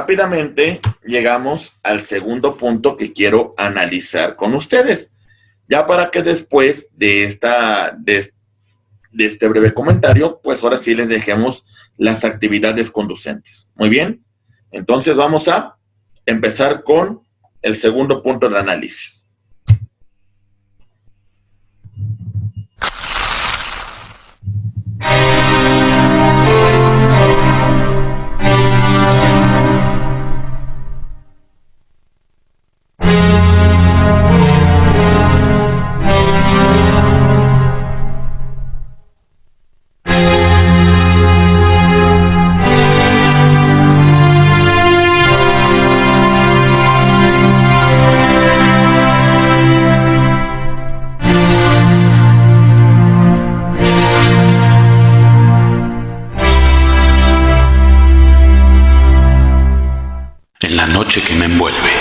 rápidamente llegamos al segundo punto que quiero analizar con ustedes, ya para que después de este breve comentario, pues ahora sí les dejemos las actividades conducentes. Muy bien, entonces vamos a empezar con el segundo punto de análisis. Noche que me envuelve,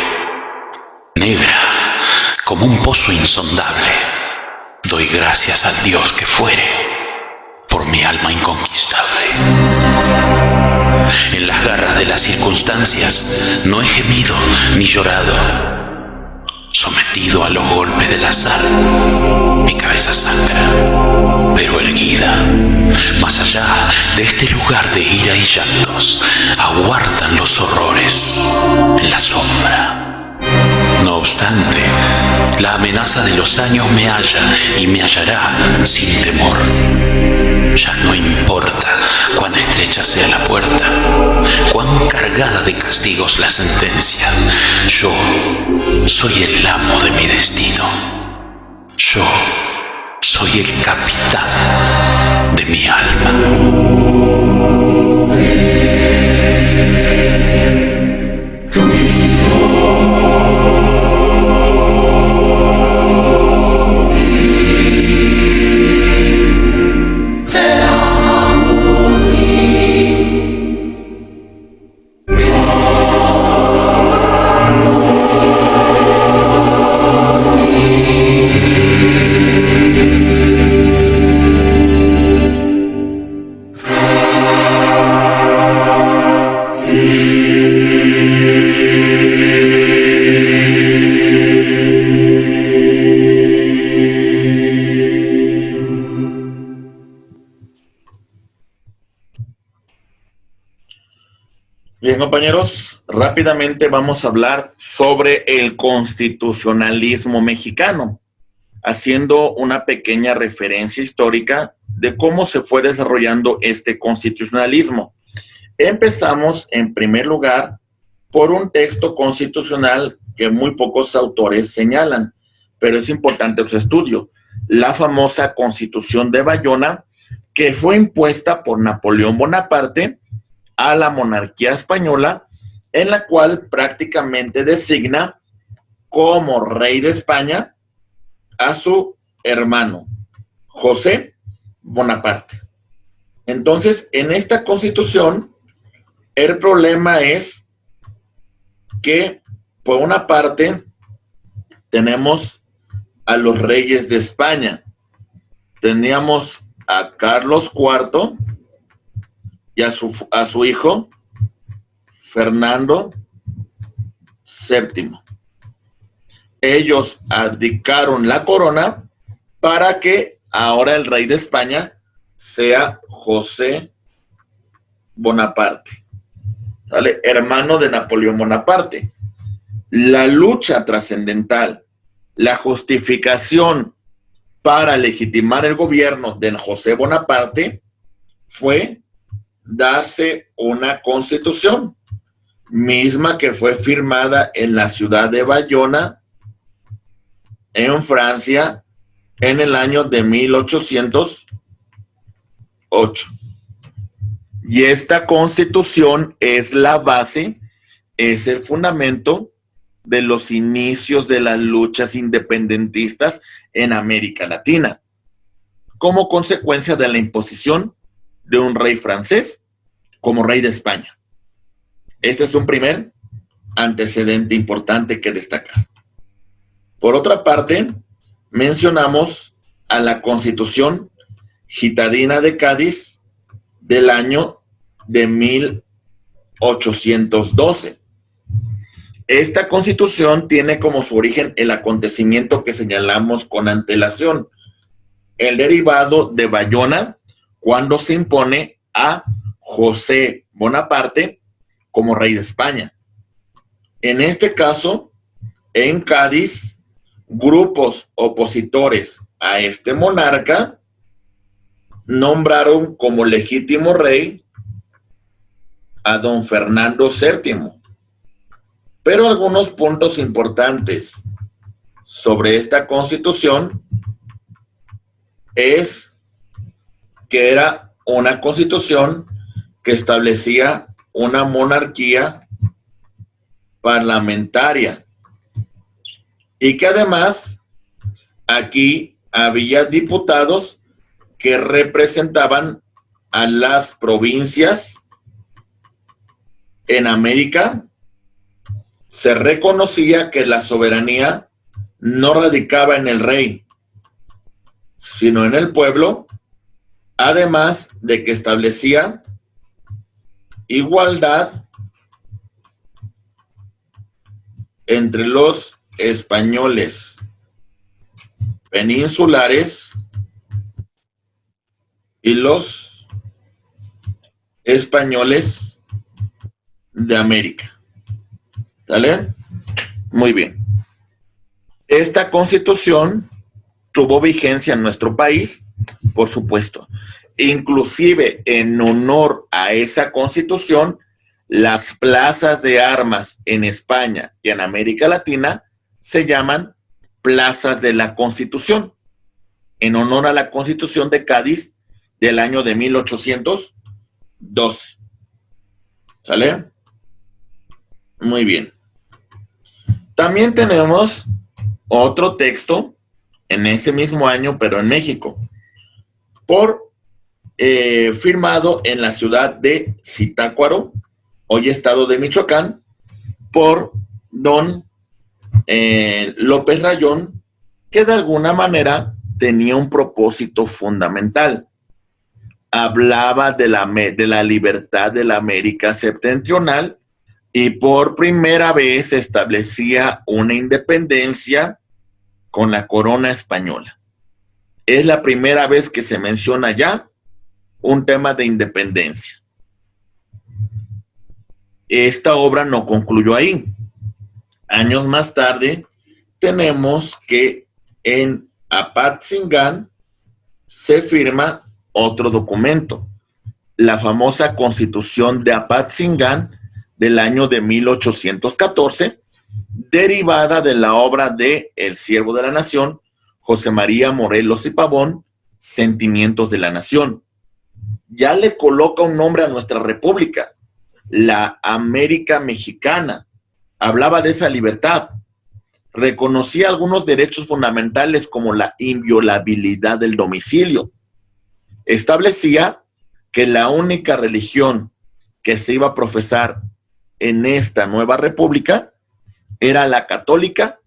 negra como un pozo insondable, doy gracias al Dios que fuere por mi alma inconquistable. En las garras de las circunstancias no he gemido ni llorado, sometido a los golpes del azar, mi cabeza sangra, pero erguida, más allá de este lugar de ira y llantos, aguardan los horrores en la sombra. No obstante, la amenaza de los años me halla y me hallará sin temor. Ya no importa cuán estrecha sea la puerta, cuán cargada de castigos la sentencia. Yo soy el amo de mi destino. Yo soy el capitán de mi alma. Bien, compañeros, rápidamente vamos a hablar sobre el constitucionalismo mexicano, haciendo una pequeña referencia histórica de cómo se fue desarrollando este constitucionalismo. Empezamos, en primer lugar, por un texto constitucional que muy pocos autores señalan, pero es importante su estudio, la famosa Constitución de Bayona, que fue impuesta por Napoleón Bonaparte a la monarquía española, en la cual prácticamente designa como rey de España a su hermano, José Bonaparte. Entonces, en esta constitución, el problema es que, por una parte, tenemos a los reyes de España. Teníamos a Carlos IV y a su hijo, Fernando VII. Ellos abdicaron la corona para que ahora el rey de España sea José Bonaparte, ¿vale? Hermano de Napoleón Bonaparte. La lucha trascendental, la justificación para legitimar el gobierno de José Bonaparte fue darse una constitución, misma que fue firmada en la ciudad de Bayona, en Francia, en el año de 1808. Y esta constitución es la base, es el fundamento de los inicios de las luchas independentistas en América Latina, como consecuencia de la imposición de un rey francés como rey de España. Este es un primer antecedente importante que destacar. Por otra parte, mencionamos a la Constitución Gitadina de Cádiz del año de 1812. Esta constitución tiene como su origen el acontecimiento que señalamos con antelación, el derivado de Bayona, cuando se impone a José Bonaparte como rey de España. En este caso, en Cádiz, grupos opositores a este monarca nombraron como legítimo rey a don Fernando VII. Pero algunos puntos importantes sobre esta constitución es que era una constitución que establecía una monarquía parlamentaria y que además aquí había diputados que representaban a las provincias en América. Se reconocía que la soberanía no radicaba en el rey, sino en el pueblo, además de que establecía igualdad entre los españoles peninsulares y los españoles de América. ¿Sale? Muy bien. Esta constitución tuvo vigencia en nuestro país, por supuesto. Inclusive, en honor a esa constitución, las plazas de armas en España y en América Latina se llaman plazas de la Constitución, en honor a la Constitución de Cádiz del año de 1812. ¿Sale? Muy bien. También tenemos otro texto en ese mismo año, pero en México, firmado en la ciudad de Zitácuaro, hoy estado de Michoacán, por don López Rayón, que de alguna manera tenía un propósito fundamental. Hablaba de la libertad de la América septentrional y por primera vez establecía una independencia con la corona española. Es la primera vez que se menciona ya un tema de independencia. Esta obra no concluyó ahí. Años más tarde tenemos que en Apatzingán se firma otro documento, la famosa Constitución de Apatzingán del año de 1814, derivada de la obra de El Siervo de la Nación, José María Morelos y Pavón, Sentimientos de la Nación. Ya le coloca un nombre a nuestra república, la América Mexicana. Hablaba de esa libertad. Reconocía algunos derechos fundamentales como la inviolabilidad del domicilio. Establecía que la única religión que se iba a profesar en esta nueva república era la católica,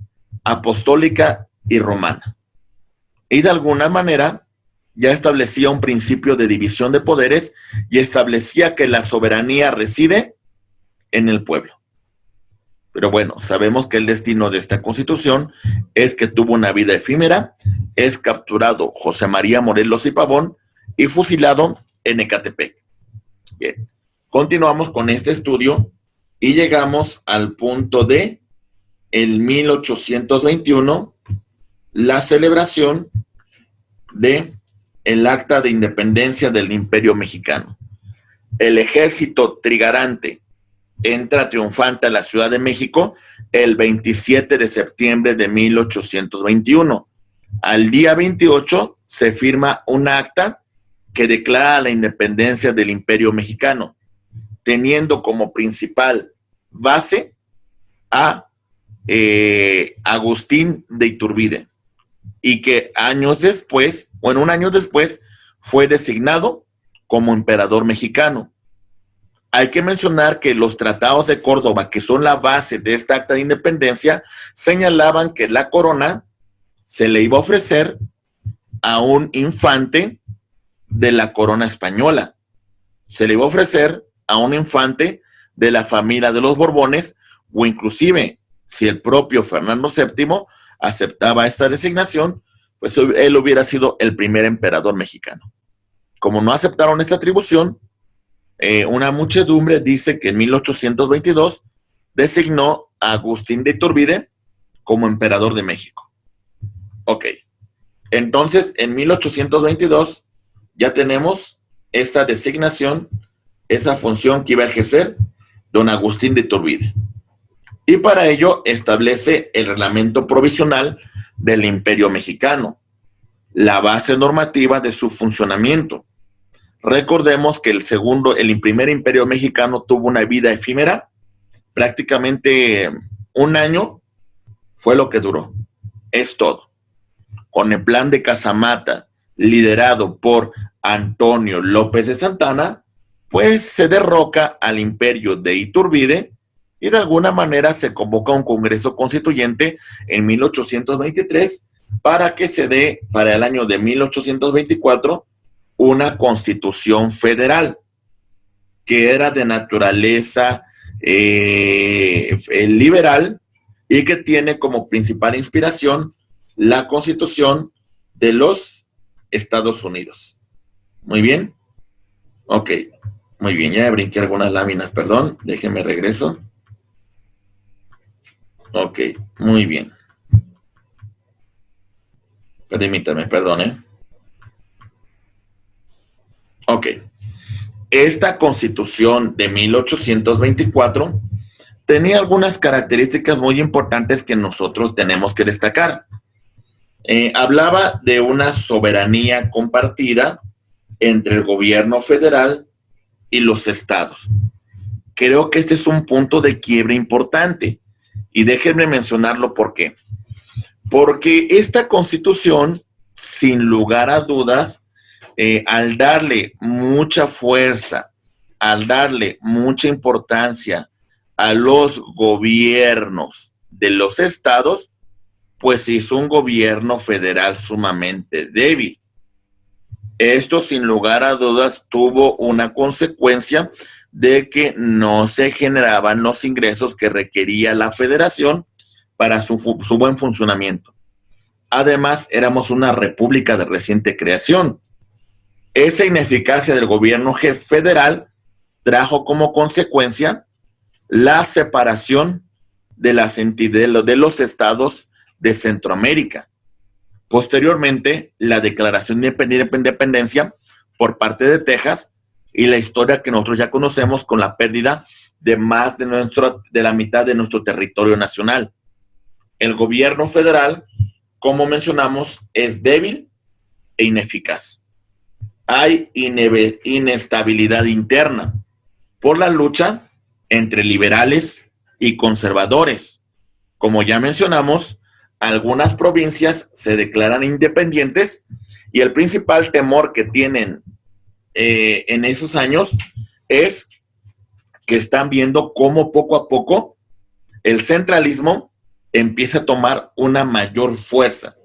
apostólica y romana. Y de alguna manera ya establecía un principio de división de poderes y establecía que la soberanía reside en el pueblo. Pero bueno, sabemos que el destino de esta constitución es que tuvo una vida efímera, es capturado José María Morelos y Pavón y fusilado en Ecatepec. Bien, continuamos con este estudio y llegamos al punto de el 1821, la celebración de el Acta de Independencia del Imperio Mexicano. El ejército trigarante entra triunfante a la Ciudad de México el 27 de septiembre de 1821. Al día 28 se firma un acta que declara la independencia del Imperio Mexicano, teniendo como principal base a Agustín de Iturbide, y que años después, un año después, fue designado como emperador mexicano. Hay que mencionar que los tratados de Córdoba, que son la base de esta acta de independencia, señalaban que la corona se le iba a ofrecer a un infante de la corona española. Se le iba a ofrecer a un infante de la familia de los Borbones, o inclusive si el propio Fernando VII aceptaba esta designación, pues él hubiera sido el primer emperador mexicano. Como no aceptaron esta atribución, una muchedumbre dice que en 1822 designó a Agustín de Iturbide como emperador de México. Ok, entonces en 1822 ya tenemos esa designación, esa función que iba a ejercer don Agustín de Iturbide. Y para ello establece el reglamento provisional del Imperio Mexicano, la base normativa de su funcionamiento. Recordemos que el primer Imperio Mexicano tuvo una vida efímera, prácticamente un año fue lo que duró. Es todo. Con el plan de Casamata, liderado por Antonio López de Santana, pues se derroca al imperio de Iturbide y de alguna manera se convoca un Congreso Constituyente en 1823 para que se dé para el año de 1824 una Constitución Federal que era de naturaleza liberal y que tiene como principal inspiración la Constitución de los Estados Unidos. Muy bien. Ok, muy bien, ya brinqué algunas láminas, perdón, déjenme regreso. Ok, muy bien. Permítame, perdón, Ok. Esta Constitución de 1824 tenía algunas características muy importantes que nosotros tenemos que destacar. Hablaba de una soberanía compartida entre el gobierno federal y los estados. Creo que este es un punto de quiebre importante y déjenme mencionarlo por qué. Porque esta Constitución, sin lugar a dudas, al darle mucha fuerza, al darle mucha importancia a los gobiernos de los estados, pues hizo un gobierno federal sumamente débil. Esto, sin lugar a dudas, tuvo una consecuencia de que no se generaban los ingresos que requería la federación para su buen funcionamiento. Además, éramos una república de reciente creación. Esa ineficacia del gobierno federal trajo como consecuencia la separación de las entidades de los estados de Centroamérica. Posteriormente, la declaración de independencia por parte de Texas y la historia que nosotros ya conocemos con la pérdida de más de la mitad de nuestro territorio nacional. El gobierno federal, como mencionamos, es débil e ineficaz. Hay inestabilidad interna por la lucha entre liberales y conservadores. Como ya mencionamos, algunas provincias se declaran independientes y el principal temor que tienen en esos años es que están viendo cómo poco a poco el centralismo empieza a tomar una mayor fuerza,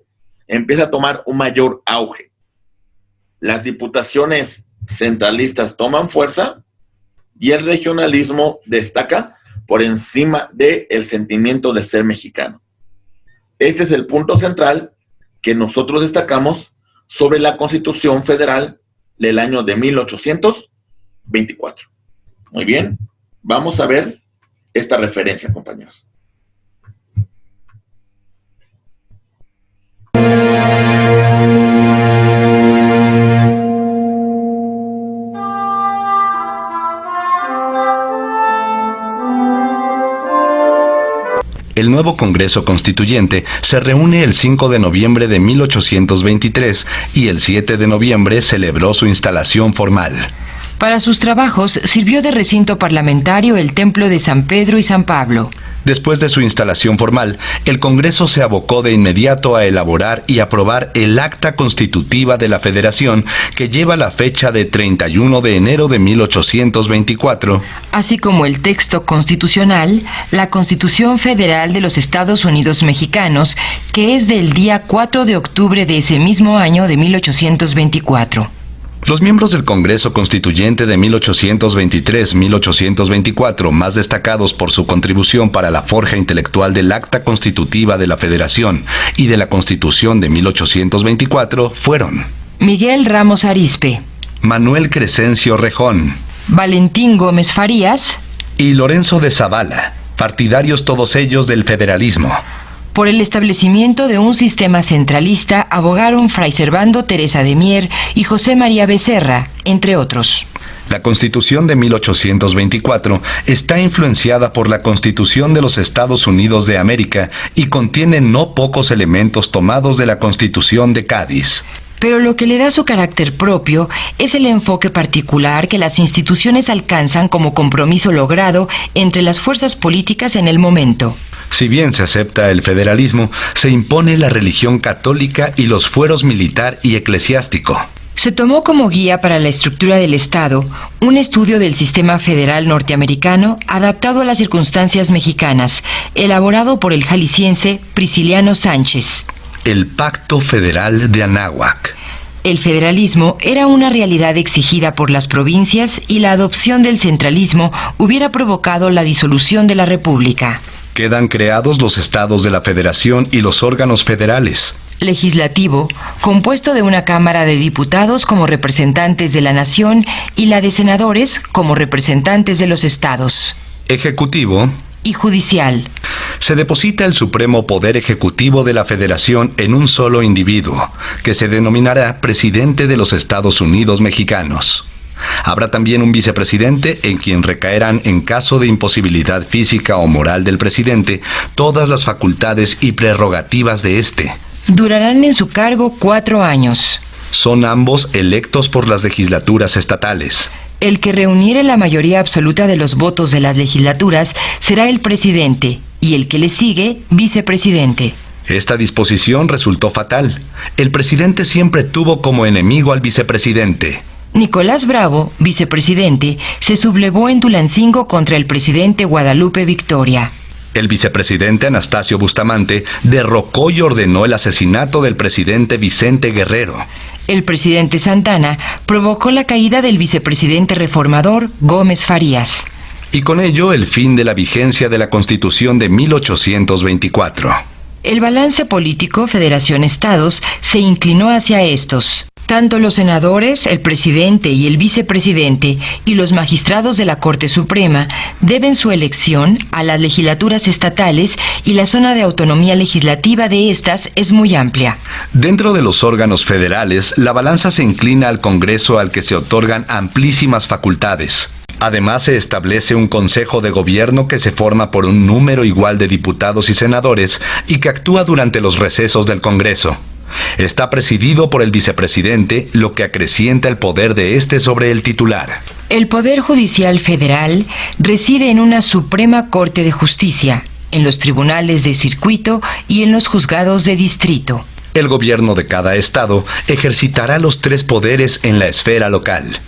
empieza a tomar un mayor auge. Las diputaciones centralistas toman fuerza y el regionalismo destaca por encima del sentimiento de ser mexicano. Este es el punto central que nosotros destacamos sobre la Constitución Federal del año de 1824. Muy bien, vamos a ver esta referencia, compañeros. El nuevo Congreso Constituyente se reúne el 5 de noviembre de 1823 y el 7 de noviembre celebró su instalación formal. Para sus trabajos sirvió de recinto parlamentario el templo de San Pedro y San Pablo. Después de su instalación formal, el Congreso se abocó de inmediato a elaborar y aprobar el Acta Constitutiva de la Federación, que lleva la fecha de 31 de enero de 1824. Así como el texto constitucional, la Constitución Federal de los Estados Unidos Mexicanos, que es del día 4 de octubre de ese mismo año de 1824. Los miembros del Congreso Constituyente de 1823-1824, más destacados por su contribución para la forja intelectual del Acta Constitutiva de la Federación y de la Constitución de 1824, fueron Miguel Ramos Arizpe, Manuel Crescencio Rejón, Valentín Gómez Farías y Lorenzo de Zavala, partidarios todos ellos del federalismo. Por el establecimiento de un sistema centralista abogaron Fray Servando Teresa de Mier y José María Becerra, entre otros. La Constitución de 1824 está influenciada por la Constitución de los Estados Unidos de América y contiene no pocos elementos tomados de la Constitución de Cádiz. Pero lo que le da su carácter propio es el enfoque particular que las instituciones alcanzan como compromiso logrado entre las fuerzas políticas en el momento. Si bien se acepta el federalismo, se impone la religión católica y los fueros militar y eclesiástico. Se tomó como guía para la estructura del Estado un estudio del sistema federal norteamericano adaptado a las circunstancias mexicanas, elaborado por el jalisciense Prisciliano Sánchez. El Pacto Federal de Anáhuac. El federalismo era una realidad exigida por las provincias y la adopción del centralismo hubiera provocado la disolución de la República. Quedan creados los estados de la Federación y los órganos federales. Legislativo, compuesto de una Cámara de Diputados como representantes de la nación y la de senadores como representantes de los estados. Ejecutivo. Y judicial. Se deposita el supremo poder ejecutivo de la Federación en un solo individuo, que se denominará Presidente de los Estados Unidos Mexicanos. Habrá también un vicepresidente en quien recaerán, en caso de imposibilidad física o moral del presidente, todas las facultades y prerrogativas de éste. Durarán en su cargo 4 años. Son ambos electos por las legislaturas estatales. El que reuniere la mayoría absoluta de los votos de las legislaturas será el presidente, y el que le sigue, vicepresidente. Esta disposición resultó fatal. El presidente siempre tuvo como enemigo al vicepresidente. Nicolás Bravo, vicepresidente, se sublevó en Tulancingo contra el presidente Guadalupe Victoria. El vicepresidente Anastasio Bustamante derrocó y ordenó el asesinato del presidente Vicente Guerrero. El presidente Santana provocó la caída del vicepresidente reformador Gómez Farías. Y con ello el fin de la vigencia de la Constitución de 1824. El balance político Federación-Estados se inclinó hacia estos. Tanto los senadores, el presidente y el vicepresidente y los magistrados de la Corte Suprema deben su elección a las legislaturas estatales y la zona de autonomía legislativa de estas es muy amplia. Dentro de los órganos federales, la balanza se inclina al Congreso, al que se otorgan amplísimas facultades. Además, se establece un Consejo de Gobierno que se forma por un número igual de diputados y senadores y que actúa durante los recesos del Congreso. Está presidido por el vicepresidente, lo que acrecienta el poder de este sobre el titular. El Poder Judicial Federal reside en una Suprema Corte de Justicia, en los tribunales de circuito y en los juzgados de distrito. El gobierno de cada estado ejercitará los 3 poderes en la esfera local.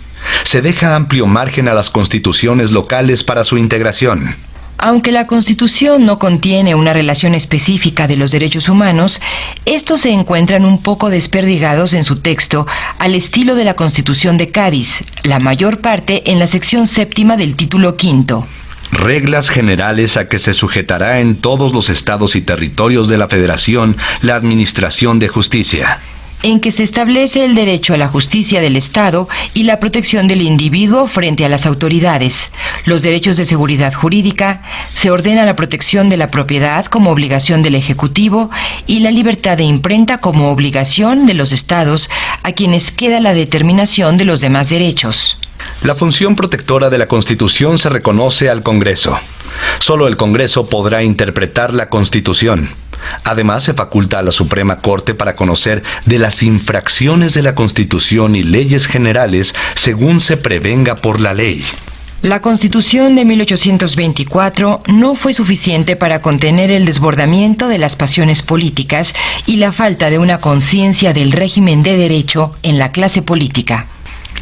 Se deja amplio margen a las constituciones locales para su integración. Aunque la Constitución no contiene una relación específica de los derechos humanos, estos se encuentran un poco desperdigados en su texto al estilo de la Constitución de Cádiz, la mayor parte en la sección 7ª del título 5. Reglas generales a que se sujetará en todos los estados y territorios de la Federación la administración de justicia. En que se establece el derecho a la justicia del Estado y la protección del individuo frente a las autoridades, los derechos de seguridad jurídica, se ordena la protección de la propiedad como obligación del Ejecutivo y la libertad de imprenta como obligación de los Estados, a quienes queda la determinación de los demás derechos. La función protectora de la Constitución se reconoce al Congreso. Solo el Congreso podrá interpretar la Constitución. Además, se faculta a la Suprema Corte para conocer de las infracciones de la Constitución y leyes generales según se prevenga por la ley. La Constitución de 1824 no fue suficiente para contener el desbordamiento de las pasiones políticas y la falta de una conciencia del régimen de derecho en la clase política.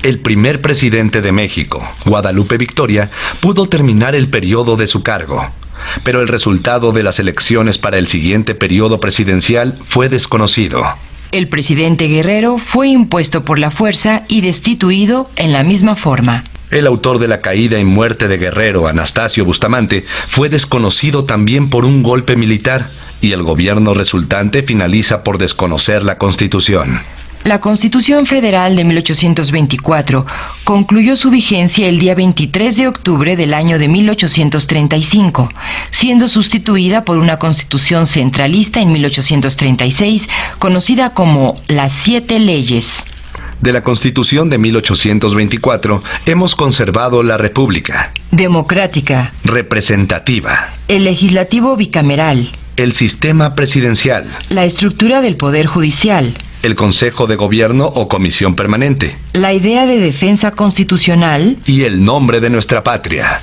El primer presidente de México, Guadalupe Victoria, pudo terminar el periodo de su cargo, pero el resultado de las elecciones para el siguiente periodo presidencial fue desconocido. El presidente Guerrero fue impuesto por la fuerza y destituido en la misma forma. El autor de la caída y muerte de Guerrero, Anastasio Bustamante, fue desconocido también por un golpe militar, y el gobierno resultante finaliza por desconocer la Constitución. La Constitución Federal de 1824 concluyó su vigencia el día 23 de octubre del año de 1835, siendo sustituida por una Constitución centralista en 1836, conocida como las 7 leyes. De la Constitución de 1824 hemos conservado la República Democrática, representativa, el legislativo bicameral, el sistema presidencial, la estructura del Poder Judicial, el Consejo de Gobierno o Comisión Permanente, la idea de defensa constitucional y el nombre de nuestra patria.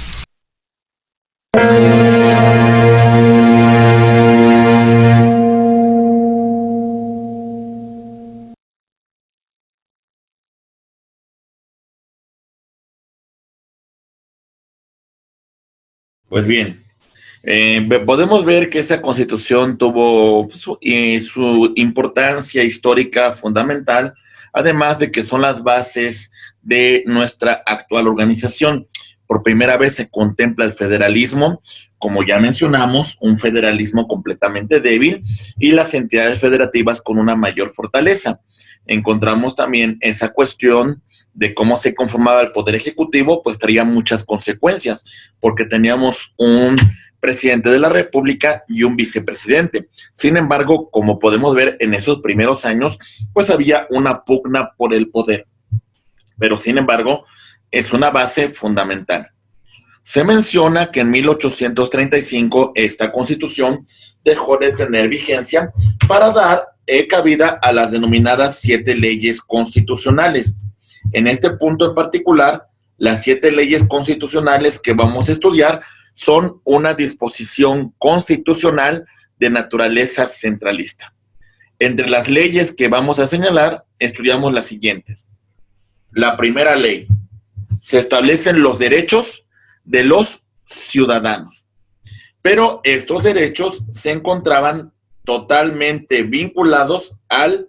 Pues bien, podemos ver que esa constitución tuvo su importancia histórica fundamental, además de que son las bases de nuestra actual organización. Por primera vez se contempla el federalismo, como ya mencionamos, un federalismo completamente débil y las entidades federativas con una mayor fortaleza. Encontramos también esa cuestión de cómo se conformaba el Poder Ejecutivo, pues traía muchas consecuencias, porque teníamos un presidente de la República y un vicepresidente. Sin embargo, como podemos ver en esos primeros años, pues había una pugna por el poder. Pero sin embargo, es una base fundamental. Se menciona que en 1835 esta Constitución dejó de tener vigencia para dar cabida a las denominadas 7 leyes constitucionales. En este punto en particular, las 7 leyes constitucionales que vamos a estudiar son una disposición constitucional de naturaleza centralista. Entre las leyes que vamos a señalar, estudiamos las siguientes. La primera ley: se establecen los derechos de los ciudadanos, pero estos derechos se encontraban totalmente vinculados al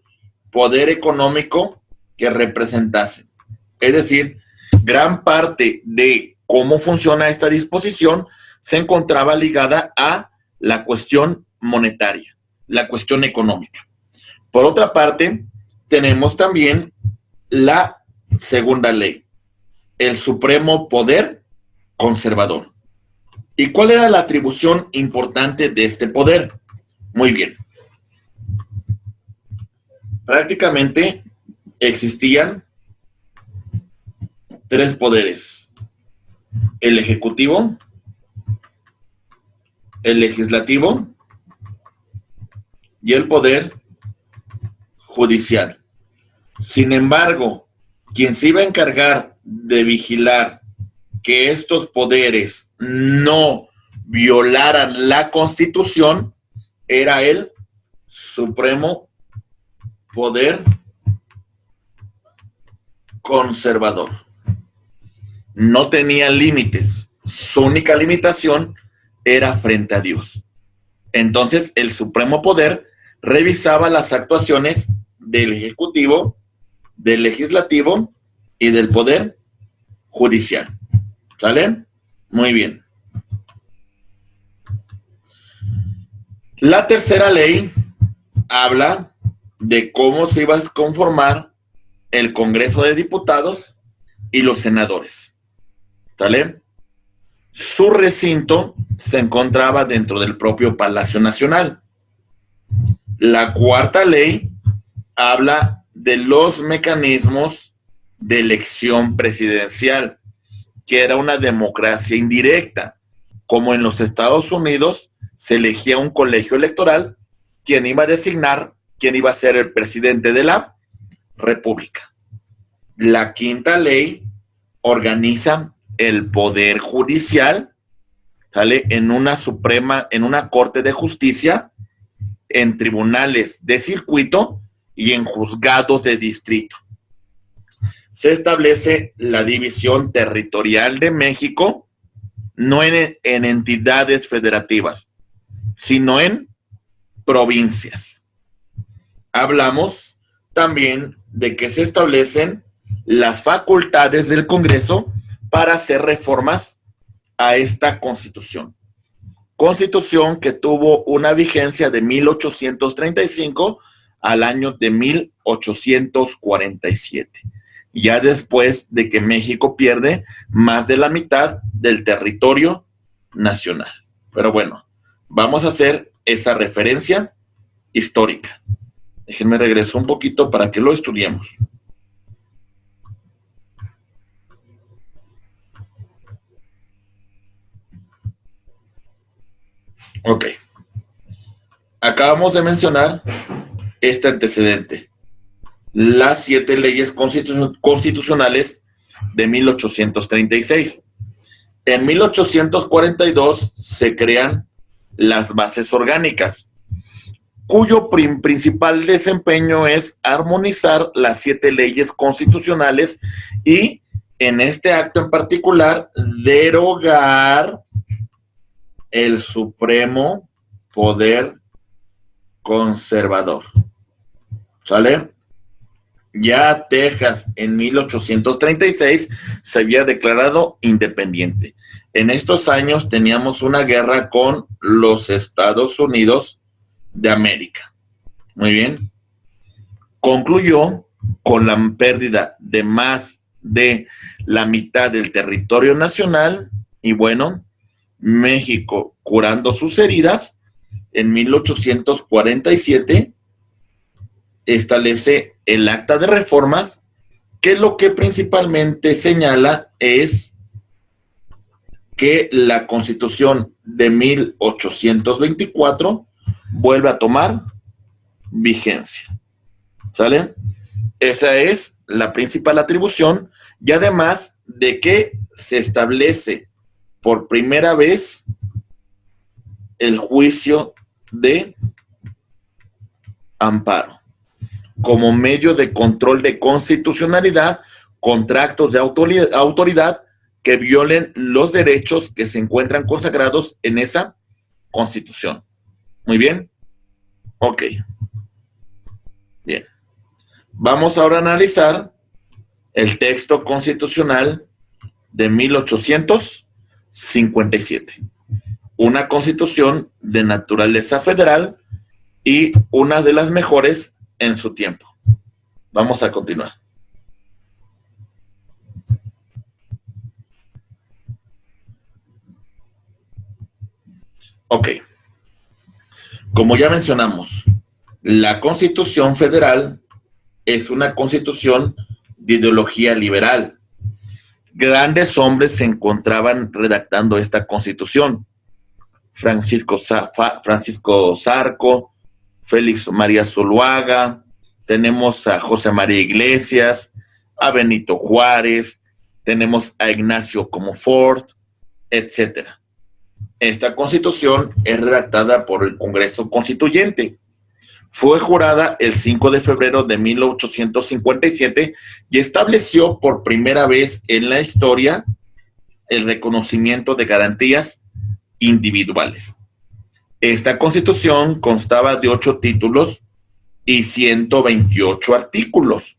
poder económico que representasen. Es decir, gran parte de cómo funciona esta disposición se encontraba ligada a la cuestión monetaria, la cuestión económica. Por otra parte, tenemos también la segunda ley, el supremo poder conservador. ¿Y cuál era la atribución importante de este poder? Muy bien. Prácticamente existían 3 poderes: el ejecutivo, el legislativo y el poder judicial. Sin embargo, quien se iba a encargar de vigilar que estos poderes no violaran la Constitución era el supremo poder conservador. No tenía límites. Su única limitación era frente a Dios. Entonces, el supremo poder revisaba las actuaciones del ejecutivo, del legislativo y del poder judicial. ¿Sale? Muy bien. La tercera ley habla de cómo se iba a conformar el Congreso de Diputados y los senadores. ¿Sale? Su recinto se encontraba dentro del propio Palacio Nacional. La cuarta ley habla de los mecanismos de elección presidencial, que era una democracia indirecta. Como en los Estados Unidos, se elegía un colegio electoral quien iba a designar quién iba a ser el presidente de la República. La quinta ley organiza el poder judicial, ¿sale? En una corte de justicia, en tribunales de circuito y en juzgados de distrito. Se establece la división territorial de México, no en entidades federativas, sino en provincias. hablamos también de que se establecen las facultades del Congreso para hacer reformas a esta Constitución. Constitución que tuvo una vigencia de 1835 al año de 1847, ya después de que México pierde más de la mitad del territorio nacional. Pero bueno, vamos a hacer esa referencia histórica. Déjenme regreso un poquito para que lo estudiemos. Ok. Acabamos de mencionar este antecedente. Las 7 leyes constitucionales de 1836. En 1842 se crean las bases orgánicas, cuyo principal desempeño es armonizar las 7 leyes constitucionales y, en este acto en particular, derogar el supremo poder conservador. ¿Sale? Ya Texas en 1836 se había declarado independiente. En estos años teníamos una guerra con los Estados Unidos de América. Muy bien. Concluyó con la pérdida de más de la mitad del territorio nacional y bueno, México curando sus heridas en 1847 establece el Acta de Reformas, que lo que principalmente señala es que la Constitución de 1824 vuelve a tomar vigencia. ¿Sale? Esa es la principal atribución y además de que se establece por primera vez el juicio de amparo como medio de control de constitucionalidad contra actos de autoridad que violen los derechos que se encuentran consagrados en esa Constitución. Muy bien. Ok. Bien. Vamos ahora a analizar el texto constitucional de 1857. Una constitución de naturaleza federal y una de las mejores en su tiempo. Vamos a continuar. Ok. Como ya mencionamos, la Constitución Federal es una constitución de ideología liberal. Grandes hombres se encontraban redactando esta constitución. Francisco Zarco, Félix María Zuluaga, tenemos a José María Iglesias, a Benito Juárez, tenemos a Ignacio Comonfort, etc. Esta constitución es redactada por el Congreso Constituyente. Fue jurada el 5 de febrero de 1857 y estableció por primera vez en la historia el reconocimiento de garantías individuales. Esta constitución constaba de 8 títulos y 128 artículos.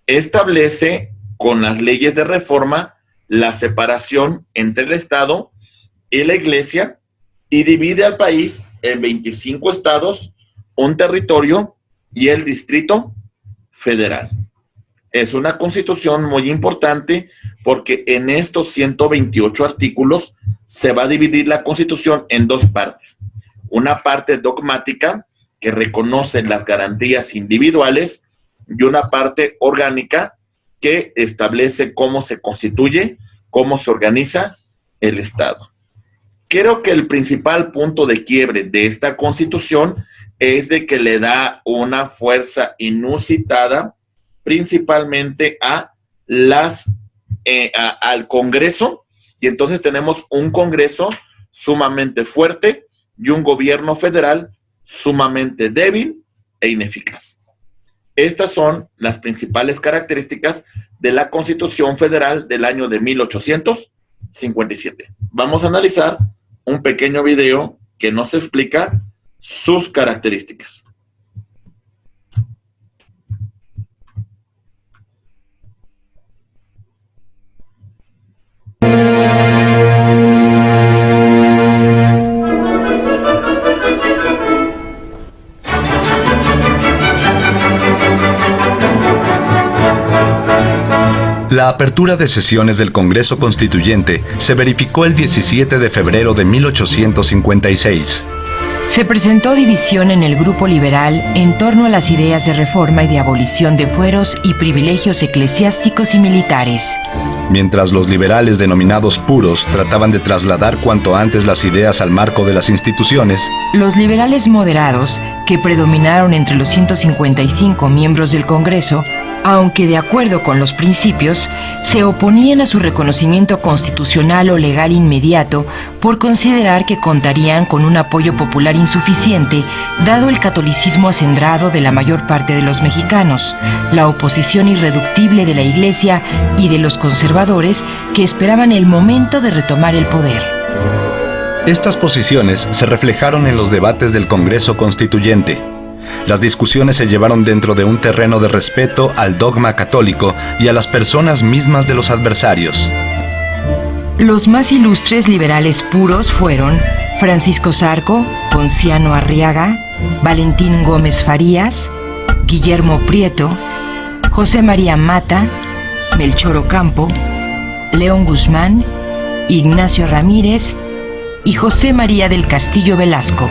Establece con las leyes de reforma la separación entre el Estado y la Iglesia y divide al país en 25 estados, un territorio y el Distrito Federal. Es una constitución muy importante porque en estos 128 artículos se va a dividir la constitución en 2 partes. Una parte dogmática que reconoce las garantías individuales y una parte orgánica que establece cómo se constituye, cómo se organiza el Estado. Creo que el principal punto de quiebre de esta constitución es de que le da una fuerza inusitada principalmente al Congreso, y entonces tenemos un Congreso sumamente fuerte y un gobierno federal sumamente débil e ineficaz. Estas son las principales características de la Constitución Federal del año de 1857. Vamos a analizar un pequeño video que nos explica sus características. La apertura de sesiones del Congreso Constituyente se verificó el 17 de febrero de 1856. Se presentó división en el grupo liberal en torno a las ideas de reforma y de abolición de fueros y privilegios eclesiásticos y militares. Mientras los liberales denominados puros trataban de trasladar cuanto antes las ideas al marco de las instituciones, los liberales moderados, que predominaron entre los 155 miembros del Congreso, aunque de acuerdo con los principios, se oponían a su reconocimiento constitucional o legal inmediato por considerar que contarían con un apoyo popular insuficiente, dado el catolicismo acendrado de la mayor parte de los mexicanos, la oposición irreductible de la Iglesia y de los conservadores que esperaban el momento de retomar el poder. Estas posiciones se reflejaron en los debates del Congreso Constituyente. Las discusiones se llevaron dentro de un terreno de respeto al dogma católico y a las personas mismas de los adversarios. Los más ilustres liberales puros fueron Francisco Zarco, Ponciano Arriaga, Valentín Gómez Farías, Guillermo Prieto, José María Mata, Melchor Ocampo, León Guzmán, Ignacio Ramírez y José María del Castillo Velasco.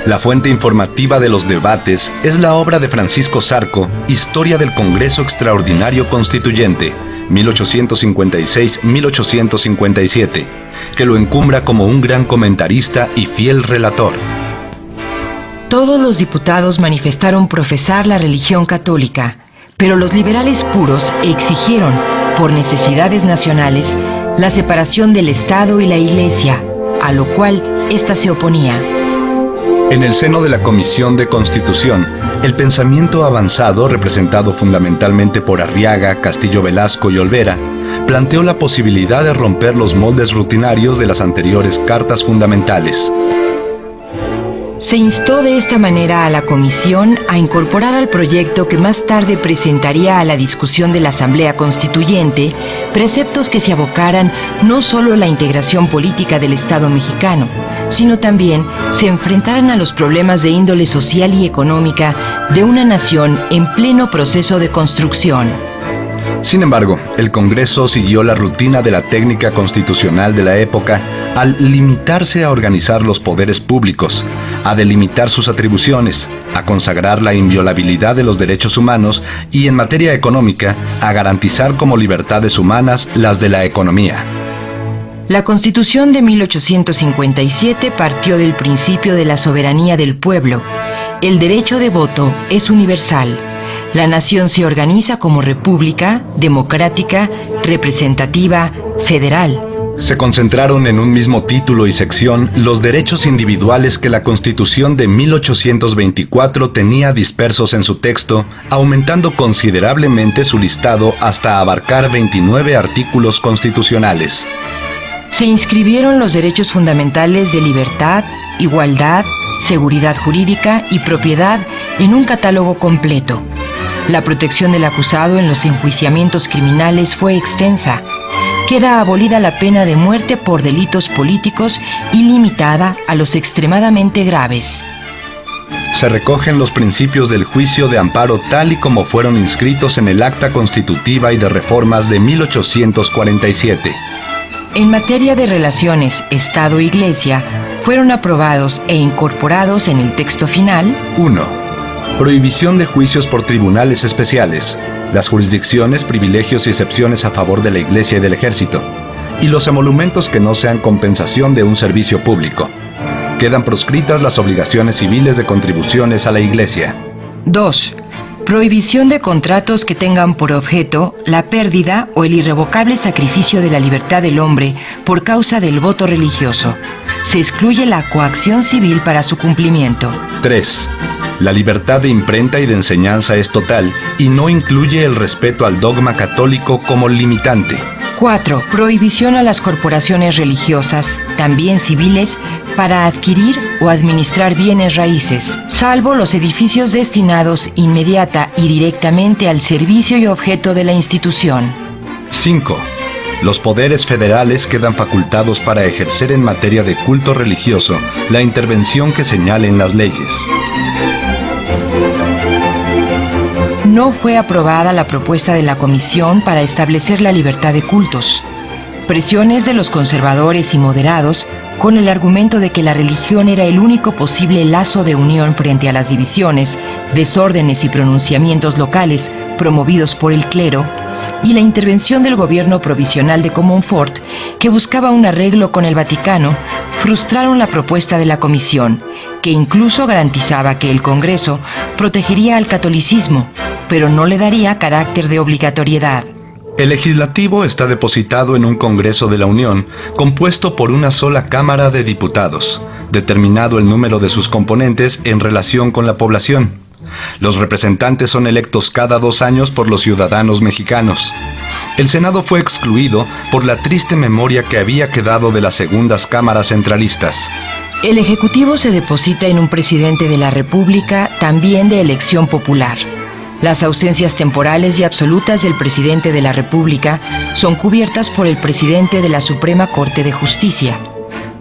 La fuente informativa de los debates es la obra de Francisco Zarco, Historia del Congreso Extraordinario Constituyente, 1856-1857, que lo encumbra como un gran comentarista y fiel relator. Todos los diputados manifestaron profesar la religión católica, pero los liberales puros exigieron, por necesidades nacionales, la separación del Estado y la Iglesia, a lo cual ésta se oponía. En el seno de la Comisión de Constitución, el pensamiento avanzado, representado fundamentalmente por Arriaga, Castillo Velasco y Olvera, planteó la posibilidad de romper los moldes rutinarios de las anteriores cartas fundamentales. Se instó de esta manera a la Comisión a incorporar al proyecto que más tarde presentaría a la discusión de la Asamblea Constituyente preceptos que se abocaran no solo a la integración política del Estado mexicano, sino también se enfrentaran a los problemas de índole social y económica de una nación en pleno proceso de construcción. Sin embargo, el Congreso siguió la rutina de la técnica constitucional de la época al limitarse a organizar los poderes públicos, a delimitar sus atribuciones, a consagrar la inviolabilidad de los derechos humanos y, en materia económica, a garantizar como libertades humanas las de la economía. La Constitución de 1857 partió del principio de la soberanía del pueblo. El derecho de voto es universal. La nación se organiza como república, democrática, representativa, federal. Se concentraron en un mismo título y sección los derechos individuales que la Constitución de 1824 tenía dispersos en su texto, aumentando considerablemente su listado hasta abarcar 29 artículos constitucionales. Se inscribieron los derechos fundamentales de libertad, igualdad, seguridad jurídica y propiedad en un catálogo completo. La protección del acusado en los enjuiciamientos criminales fue extensa. Queda abolida la pena de muerte por delitos políticos y limitada a los extremadamente graves. Se recogen los principios del juicio de amparo tal y como fueron inscritos en el Acta Constitutiva y de Reformas de 1847. En materia de relaciones Estado-Iglesia, fueron aprobados e incorporados en el texto final: 1. Prohibición de juicios por tribunales especiales, las jurisdicciones, privilegios y excepciones a favor de la Iglesia y del Ejército, y los emolumentos que no sean compensación de un servicio público. Quedan proscritas las obligaciones civiles de contribuciones a la Iglesia. 2. Prohibición de contratos que tengan por objeto la pérdida o el irrevocable sacrificio de la libertad del hombre por causa del voto religioso. Se excluye la coacción civil para su cumplimiento. 3. La libertad de imprenta y de enseñanza es total y no incluye el respeto al dogma católico como limitante. 4. Prohibición a las corporaciones religiosas, también civiles, para adquirir o administrar bienes raíces, salvo los edificios destinados inmediata y directamente al servicio y objeto de la institución. 5. Los poderes federales quedan facultados para ejercer en materia de culto religioso la intervención que señalen las leyes. no fue aprobada la propuesta de la Comisión para establecer la libertad de cultos. Presiones de los conservadores y moderados, con el argumento de que la religión era el único posible lazo de unión frente a las divisiones, desórdenes y pronunciamientos locales promovidos por el clero, y la intervención del gobierno provisional de Comonfort, que buscaba un arreglo con el Vaticano, frustraron la propuesta de la Comisión, que incluso garantizaba que el Congreso protegería al catolicismo, pero no le daría carácter de obligatoriedad. El legislativo está depositado en un Congreso de la Unión, compuesto por una sola Cámara de Diputados, determinado el número de sus componentes en relación con la población. Los representantes son electos cada 2 años por los ciudadanos mexicanos. El Senado fue excluido por la triste memoria que había quedado de las segundas cámaras centralistas. El Ejecutivo se deposita en un presidente de la República, también de elección popular. Las ausencias temporales y absolutas del presidente de la República son cubiertas por el presidente de la Suprema Corte de Justicia.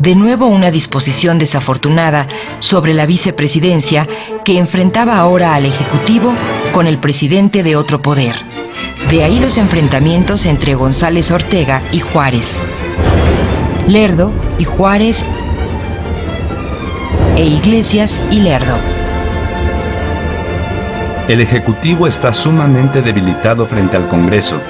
De nuevo una disposición desafortunada sobre la vicepresidencia que enfrentaba ahora al Ejecutivo con el presidente de otro poder. De ahí los enfrentamientos entre González Ortega y Juárez, Lerdo y Juárez, e Iglesias y Lerdo. El Ejecutivo está sumamente debilitado frente al Congreso,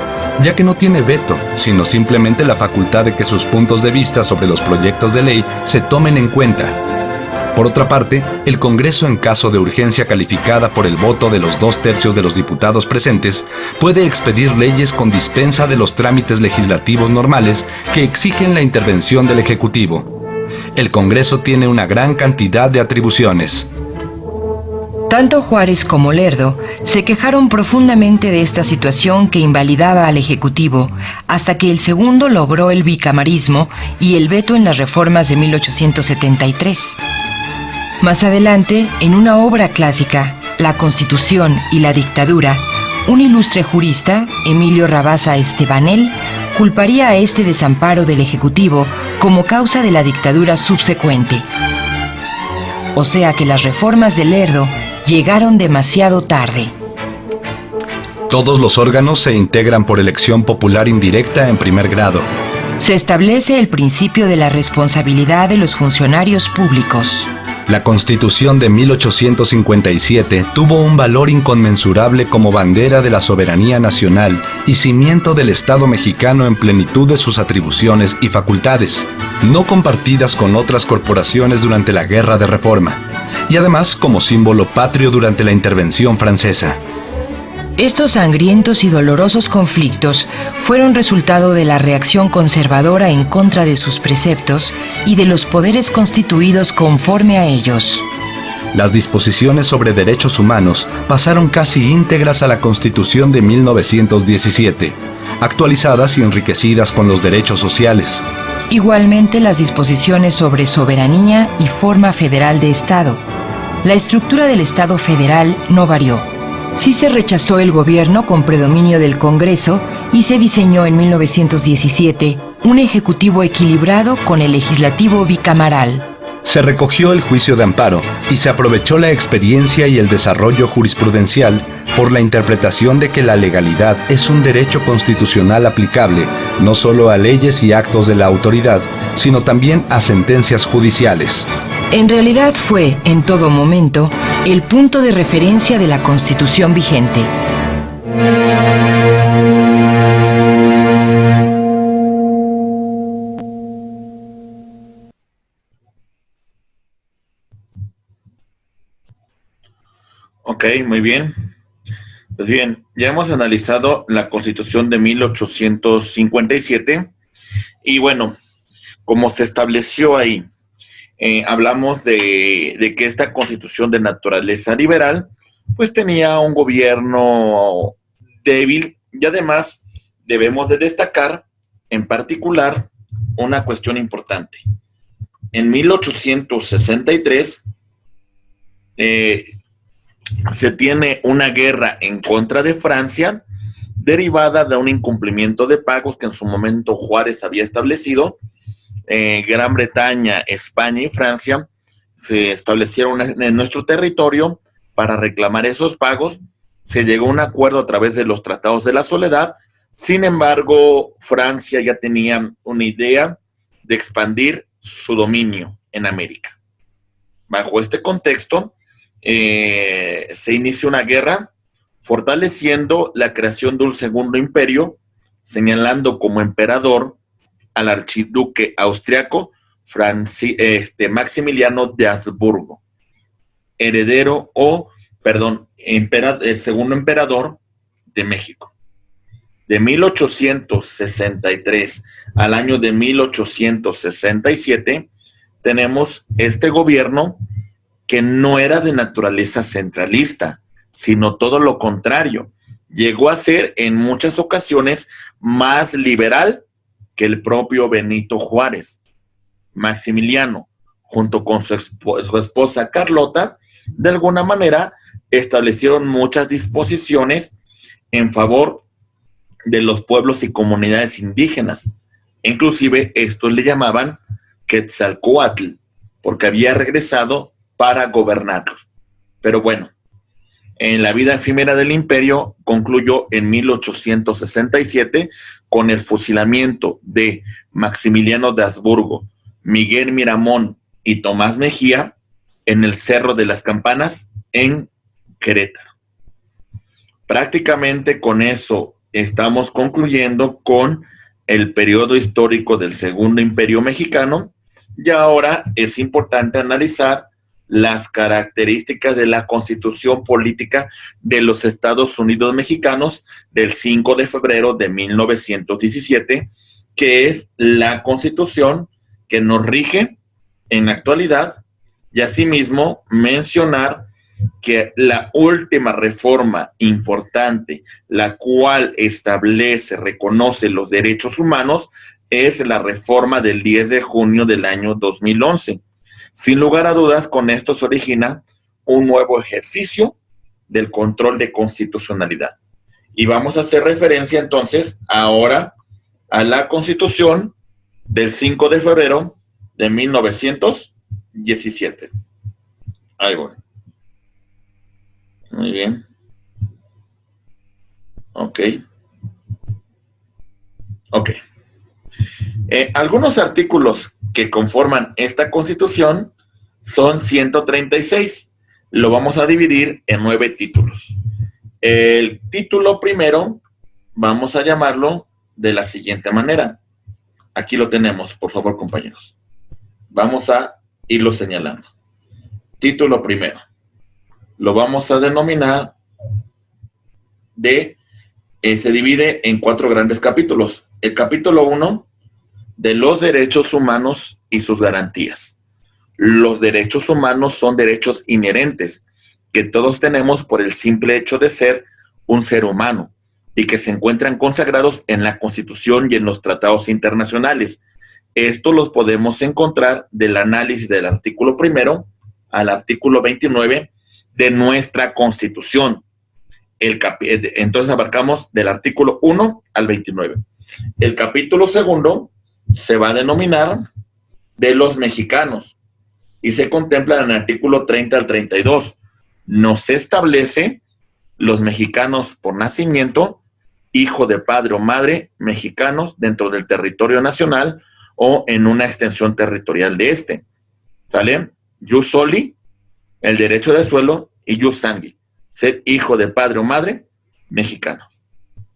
ya que no tiene veto, sino simplemente la facultad de que sus puntos de vista sobre los proyectos de ley se tomen en cuenta. Por otra parte, el Congreso, en caso de urgencia calificada por el voto de los 2/3 de los diputados presentes, puede expedir leyes con dispensa de los trámites legislativos normales que exigen la intervención del Ejecutivo. El Congreso tiene una gran cantidad de atribuciones. Tanto Juárez como Lerdo se quejaron profundamente de esta situación que invalidaba al Ejecutivo, hasta que el segundo logró el bicamarismo y el veto en las reformas de 1873. Más adelante, en una obra clásica, La Constitución y la Dictadura, un ilustre jurista, Emilio Rabasa Estebanel, culparía a este desamparo del Ejecutivo como causa de la dictadura subsecuente. O sea que las reformas de Lerdo llegaron demasiado tarde. Todos los órganos se integran por elección popular indirecta en primer grado. Se establece el principio de la responsabilidad de los funcionarios públicos. La Constitución de 1857 tuvo un valor inconmensurable como bandera de la soberanía nacional y cimiento del Estado mexicano en plenitud de sus atribuciones y facultades, no compartidas con otras corporaciones durante la Guerra de Reforma, y además como símbolo patrio durante la intervención francesa. Estos sangrientos y dolorosos conflictos fueron resultado de la reacción conservadora en contra de sus preceptos y de los poderes constituidos conforme a ellos. Las disposiciones sobre derechos humanos pasaron casi íntegras a la Constitución de 1917, actualizadas y enriquecidas con los derechos sociales. Igualmente las disposiciones sobre soberanía y forma federal de Estado. La estructura del Estado federal no varió. Sí se rechazó el gobierno con predominio del Congreso y se diseñó en 1917 un ejecutivo equilibrado con el legislativo bicameral. Se recogió el juicio de amparo y se aprovechó la experiencia y el desarrollo jurisprudencial por la interpretación de que la legalidad es un derecho constitucional aplicable no solo a leyes y actos de la autoridad, sino también a sentencias judiciales. En realidad fue, en todo momento, el punto de referencia de la Constitución vigente. Ok, muy bien. Pues bien, ya hemos analizado la Constitución de 1857 y bueno, como se estableció ahí, hablamos de que esta Constitución de naturaleza liberal pues tenía un gobierno débil y además debemos de destacar en particular una cuestión importante. En 1863 se tiene una guerra en contra de Francia derivada de un incumplimiento de pagos que en su momento Juárez había establecido. Gran Bretaña, España y Francia se establecieron en nuestro territorio para reclamar esos pagos Se llegó a un acuerdo a través de los Tratados de la Soledad. Sin embargo, Francia ya tenía una idea de expandir su dominio en América. Bajo este contexto, se inició una guerra fortaleciendo la creación de un segundo imperio, señalando como emperador al archiduque austriaco Maximiliano de Habsburgo, el segundo emperador de México. De 1863 al año de 1867, tenemos este gobierno que no era de naturaleza centralista, sino todo lo contrario. Llegó a ser en muchas ocasiones más liberal que el propio Benito Juárez. Maximiliano, junto con su esposa Carlota, de alguna manera establecieron muchas disposiciones en favor de los pueblos y comunidades indígenas. Inclusive estos le llamaban Quetzalcóatl, porque había regresado para gobernarlos. Pero bueno, en la vida efímera del imperio concluyó en 1867 con el fusilamiento de Maximiliano de Habsburgo, Miguel Miramón y Tomás Mejía en el Cerro de las Campanas en Querétaro. Prácticamente con eso estamos concluyendo con el periodo histórico del Segundo Imperio Mexicano, y ahora es importante analizar las características de la Constitución Política de los Estados Unidos Mexicanos del 5 de febrero de 1917, que es la Constitución que nos rige en la actualidad, y asimismo mencionar que la última reforma importante, la cual establece, reconoce los derechos humanos, es la reforma del 10 de junio del año 2011. Sin lugar a dudas, con esto se origina un nuevo ejercicio del control de constitucionalidad. Y vamos a hacer referencia entonces ahora a la Constitución del 5 de febrero de 1917. Ahí voy. Muy bien. Ok. Algunos artículos que conforman esta Constitución son 136. Lo vamos a dividir en 9 títulos. El título primero vamos a llamarlo de la siguiente manera. Aquí lo tenemos, por favor, compañeros. Vamos a irlo señalando. Título primero. Lo vamos a denominar se divide en 4 grandes capítulos. El capítulo 1, de los derechos humanos y sus garantías. Los derechos humanos son derechos inherentes que todos tenemos por el simple hecho de ser un ser humano y que se encuentran consagrados en la Constitución y en los tratados internacionales. Estos los podemos encontrar del análisis del artículo 1 al artículo 29 de nuestra Constitución. Entonces abarcamos del artículo 1 al 29. El capítulo 2 se va a denominar de los mexicanos y se contempla en el artículo 30 al 32. Nos establece los mexicanos por nacimiento, hijo de padre o madre, mexicanos dentro del territorio nacional o en una extensión territorial de este. ¿Sale? Jus soli, el derecho de suelo, y jus sanguinis, ser hijo de padre o madre, mexicanos.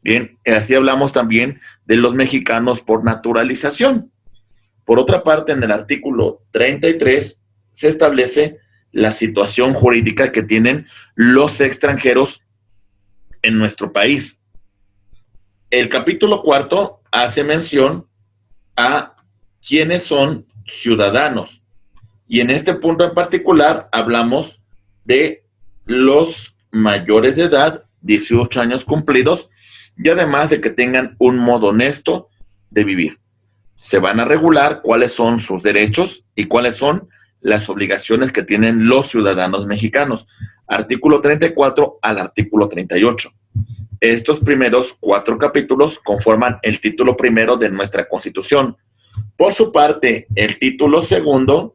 Bien, así hablamos también de los mexicanos por naturalización. Por otra parte, en el artículo 33 se establece la situación jurídica que tienen los extranjeros en nuestro país. El capítulo 4 hace mención a quiénes son ciudadanos. Y en este punto en particular hablamos de los mayores de edad, 18 años cumplidos, y además de que tengan un modo honesto de vivir. Se van a regular cuáles son sus derechos y cuáles son las obligaciones que tienen los ciudadanos mexicanos. Artículo 34 al artículo 38. Estos primeros 4 capítulos conforman el título primero de nuestra Constitución. Por su parte, el título segundo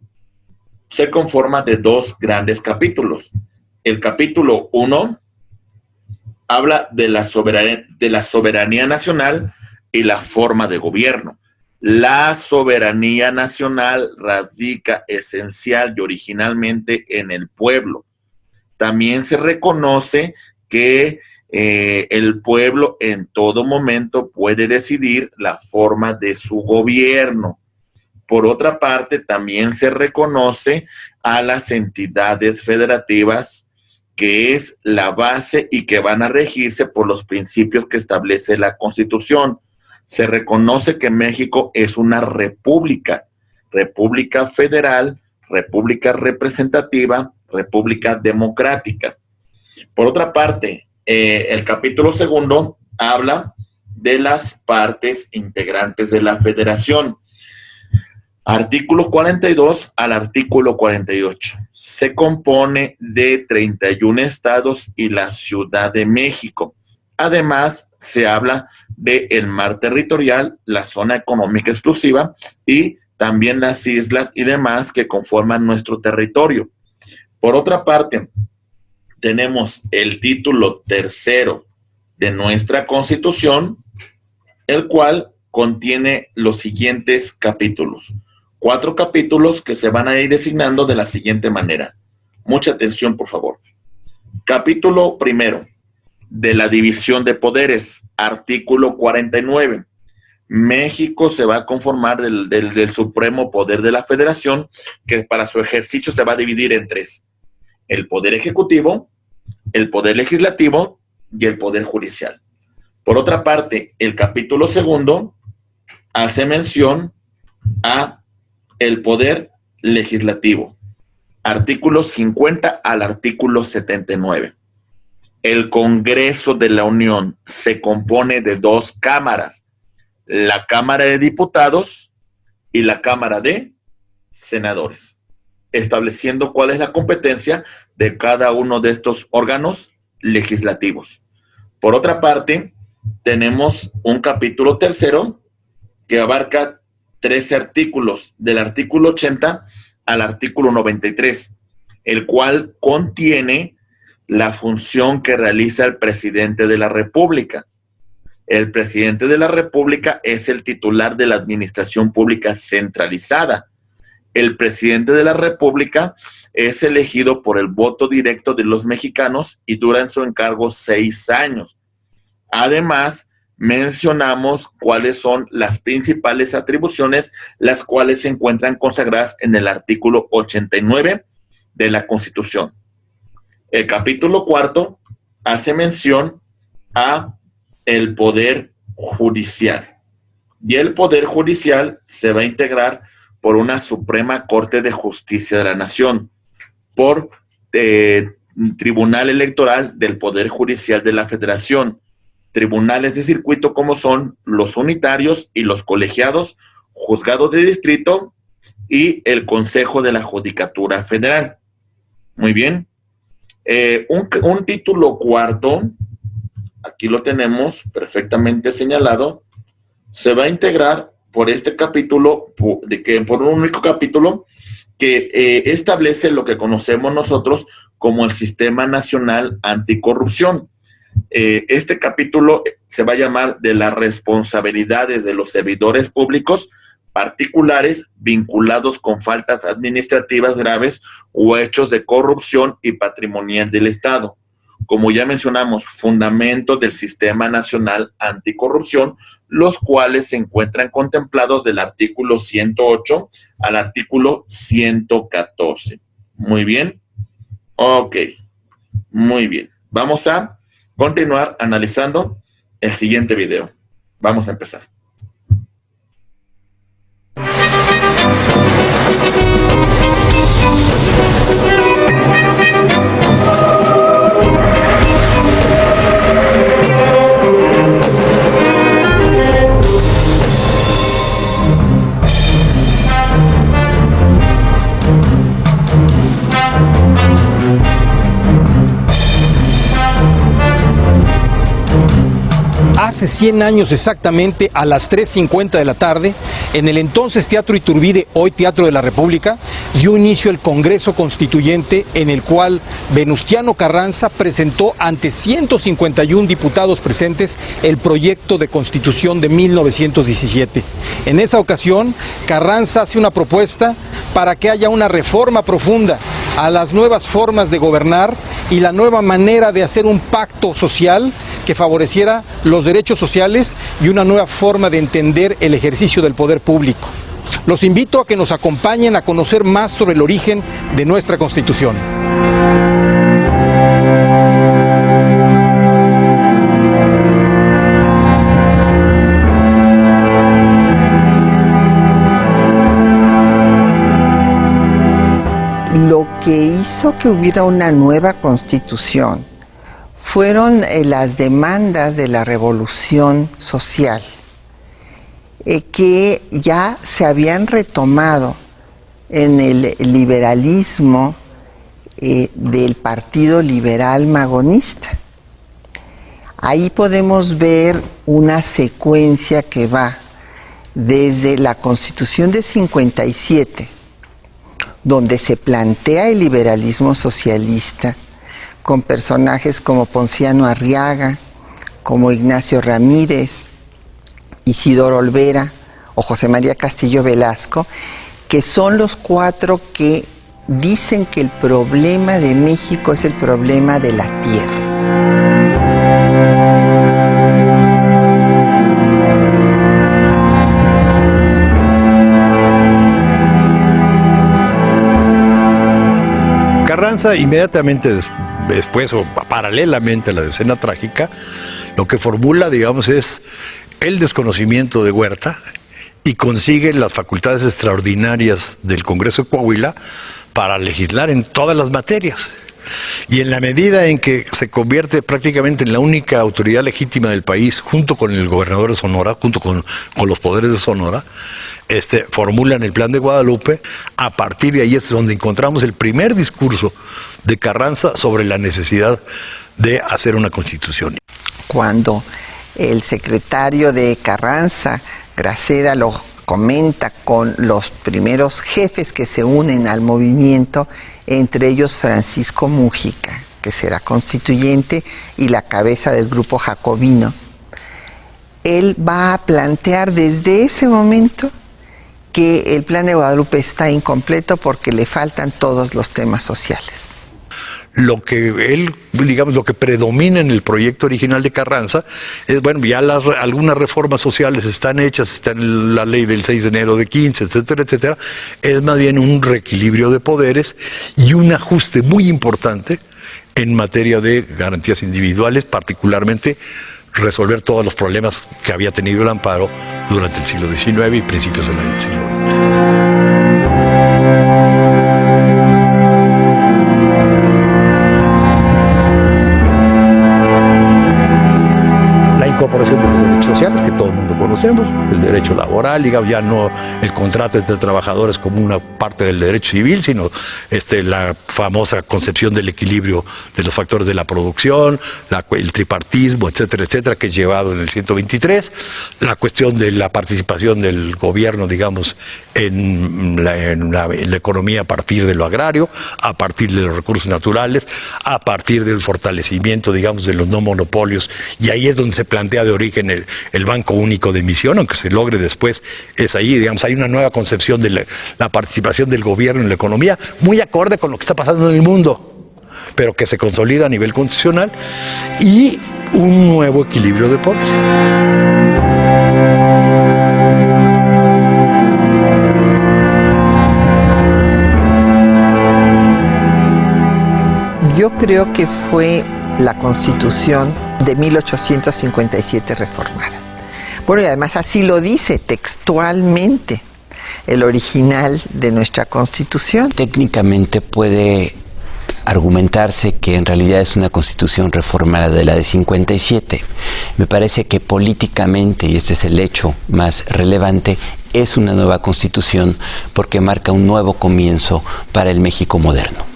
se conforma de 2 grandes capítulos. El capítulo 1 habla de la soberanía nacional y la forma de gobierno. La soberanía nacional radica esencial y originalmente en el pueblo. También se reconoce que el pueblo en todo momento puede decidir la forma de su gobierno. Por otra parte, también se reconoce a las entidades federativas, que es la base y que van a regirse por los principios que establece la Constitución. Se reconoce que México es una república, república federal, república representativa, república democrática. Por otra parte, el capítulo segundo habla de las partes integrantes de la federación. Artículo 42 al artículo 48. Se compone de 31 estados y la Ciudad de México. Además, se habla del mar territorial, la zona económica exclusiva y también las islas y demás que conforman nuestro territorio. Por otra parte, tenemos el título tercero de nuestra Constitución, el cual contiene los siguientes capítulos. 4 capítulos que se van a ir designando de la siguiente manera. Mucha atención, por favor. Capítulo primero, de la división de poderes, artículo 49. México se va a conformar del supremo poder de la federación, que para su ejercicio se va a dividir en 3. El poder ejecutivo, el poder legislativo y el poder judicial. Por otra parte, el capítulo segundo hace mención a el poder legislativo. Artículo 50 al artículo 79. El Congreso de la Unión se compone de 2 cámaras, la Cámara de Diputados y la Cámara de Senadores, estableciendo cuál es la competencia de cada uno de estos órganos legislativos. Por otra parte, tenemos un capítulo tercero que abarca 13 artículos, del artículo 80 al artículo 93, el cual contiene la función que realiza el presidente de la República. El presidente de la República es el titular de la administración pública centralizada. El presidente de la República es elegido por el voto directo de los mexicanos y dura en su encargo 6 años. Además, mencionamos cuáles son las principales atribuciones, las cuales se encuentran consagradas en el artículo 89 de la Constitución. El capítulo cuarto hace mención a el Poder Judicial. Y el Poder Judicial se va a integrar por una Suprema Corte de Justicia de la Nación, por Tribunal Electoral del Poder Judicial de la Federación, tribunales de circuito como son los unitarios y los colegiados, juzgados de distrito y el Consejo de la Judicatura Federal. Muy bien. Un título cuarto, aquí lo tenemos perfectamente señalado, se va a integrar por este capítulo, por un único capítulo que establece lo que conocemos nosotros como el Sistema Nacional Anticorrupción. Este capítulo se va a llamar de las responsabilidades de los servidores públicos particulares vinculados con faltas administrativas graves o hechos de corrupción y patrimonial del Estado. Como ya mencionamos, fundamentos del Sistema Nacional Anticorrupción, los cuales se encuentran contemplados del artículo 108 al artículo 114. Muy bien. Ok. Muy bien. Vamos a continuar analizando el siguiente video. Vamos a empezar. hace 100 años exactamente, a las 3:50 de la tarde, en el entonces Teatro Iturbide, hoy Teatro de la República, dio inicio el Congreso Constituyente, en el cual Venustiano Carranza presentó ante 151 diputados presentes el proyecto de Constitución de 1917. En esa ocasión, Carranza hace una propuesta para que haya una reforma profunda a las nuevas formas de gobernar y la nueva manera de hacer un pacto social que favoreciera los derechos sociales y una nueva forma de entender el ejercicio del poder público. Los invito a que nos acompañen a conocer más sobre el origen de nuestra Constitución. Lo que hizo que hubiera una nueva Constitución fueron las demandas de la revolución social, que ya se habían retomado en el liberalismo del Partido Liberal Magonista. Ahí podemos ver una secuencia que va desde la Constitución de 57, donde se plantea el liberalismo socialista, con personajes como Ponciano Arriaga, como Ignacio Ramírez, Isidoro Olvera o José María Castillo Velasco, que son los cuatro que dicen que el problema de México es el problema de la tierra. Carranza, inmediatamente después o paralelamente a la Decena Trágica, lo que formula, digamos, es el desconocimiento de Huerta y consigue las facultades extraordinarias del Congreso de Coahuila para legislar en todas las materias. Y en la medida en que se convierte prácticamente en la única autoridad legítima del país, junto con el gobernador de Sonora, junto con los poderes de Sonora, formulan el Plan de Guadalupe. A partir de ahí es donde encontramos el primer discurso de Carranza sobre la necesidad de hacer una constitución. Cuando el secretario de Carranza, Graceda, lo comenta con los primeros jefes que se unen al movimiento, entre ellos Francisco Mújica, que será constituyente y la cabeza del grupo jacobino, él va a plantear desde ese momento que el Plan de Guadalupe está incompleto porque le faltan todos los temas sociales. Lo que él, digamos, lo que predomina en el proyecto original de Carranza es, bueno, ya algunas reformas sociales están hechas, está en la ley del 6 de enero de 15, etcétera, etcétera. Es más bien un reequilibrio de poderes y un ajuste muy importante en materia de garantías individuales, particularmente resolver todos los problemas que había tenido el amparo durante el siglo XIX y principios del siglo XX. Incorporación de los derechos sociales que todo el mundo conocemos, el derecho laboral, digamos, ya no el contrato entre trabajadores como una parte del derecho civil, sino la famosa concepción del equilibrio de los factores de la producción, el tripartismo, etcétera, etcétera, que es llevado en el 123, la cuestión de la participación del gobierno, digamos, en la economía a partir de lo agrario, a partir de los recursos naturales, a partir del fortalecimiento, digamos, de los no monopolios, y ahí es donde se plantea de origen el Banco Único de Emisión, aunque se logre después, es ahí, digamos, hay una nueva concepción de la participación del gobierno en la economía, muy acorde con lo que está pasando en el mundo, pero que se consolida a nivel constitucional, y un nuevo equilibrio de poderes. Yo creo que fue la Constitución de 1857 reformada. Bueno, y además así lo dice textualmente el original de nuestra Constitución. Técnicamente puede argumentarse que en realidad es una Constitución reformada de la de 57. Me parece que políticamente, y este es el hecho más relevante, es una nueva Constitución porque marca un nuevo comienzo para el México moderno.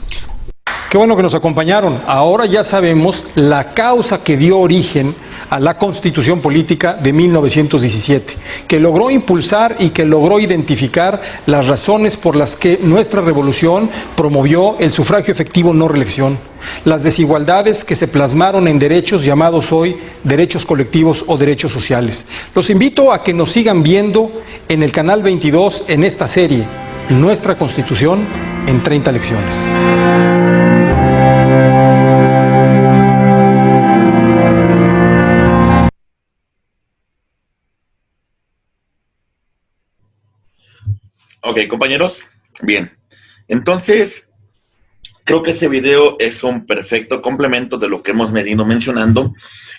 Qué bueno que nos acompañaron. Ahora ya sabemos la causa que dio origen a la Constitución Política de 1917, que logró impulsar y que logró identificar las razones por las que nuestra revolución promovió el sufragio efectivo no reelección, las desigualdades que se plasmaron en derechos llamados hoy derechos colectivos o derechos sociales. Los invito a que nos sigan viendo en el canal 22 en esta serie, Nuestra Constitución en 30 lecciones. Ok, compañeros, bien. Entonces, creo que ese video es un perfecto complemento de lo que hemos venido mencionando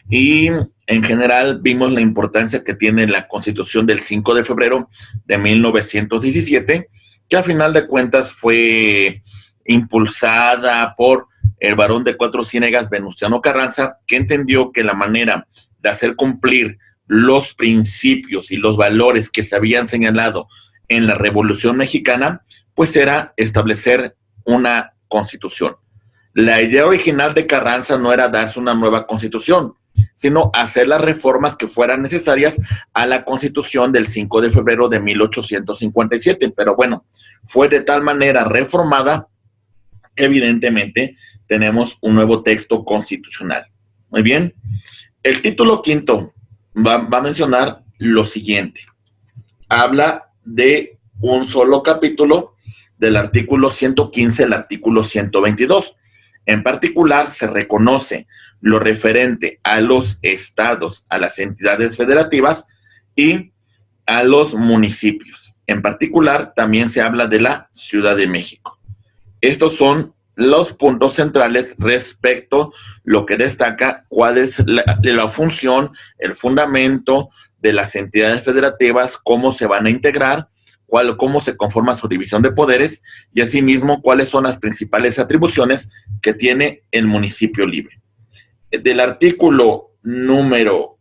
y en general vimos la importancia que tiene la Constitución del 5 de febrero de 1917, que a final de cuentas fue impulsada por el varón de Cuatro Ciénegas, Venustiano Carranza, que entendió que la manera de hacer cumplir los principios y los valores que se habían señalado en la Revolución Mexicana, pues era establecer una constitución. La idea original de Carranza no era darse una nueva constitución, sino hacer las reformas que fueran necesarias a la Constitución del 5 de febrero de 1857. Pero bueno, fue de tal manera reformada que evidentemente tenemos un nuevo texto constitucional. Muy bien. El título quinto va a mencionar lo siguiente. Habla de un solo capítulo del artículo 115 al artículo 122. En particular, se reconoce lo referente a los estados, a las entidades federativas y a los municipios. En particular, también se habla de la Ciudad de México. Estos son los puntos centrales respecto a lo que destaca cuál es la función, el fundamento de las entidades federativas, cómo se van a integrar, cómo se conforma su división de poderes y asimismo cuáles son las principales atribuciones que tiene el municipio libre. Del artículo número,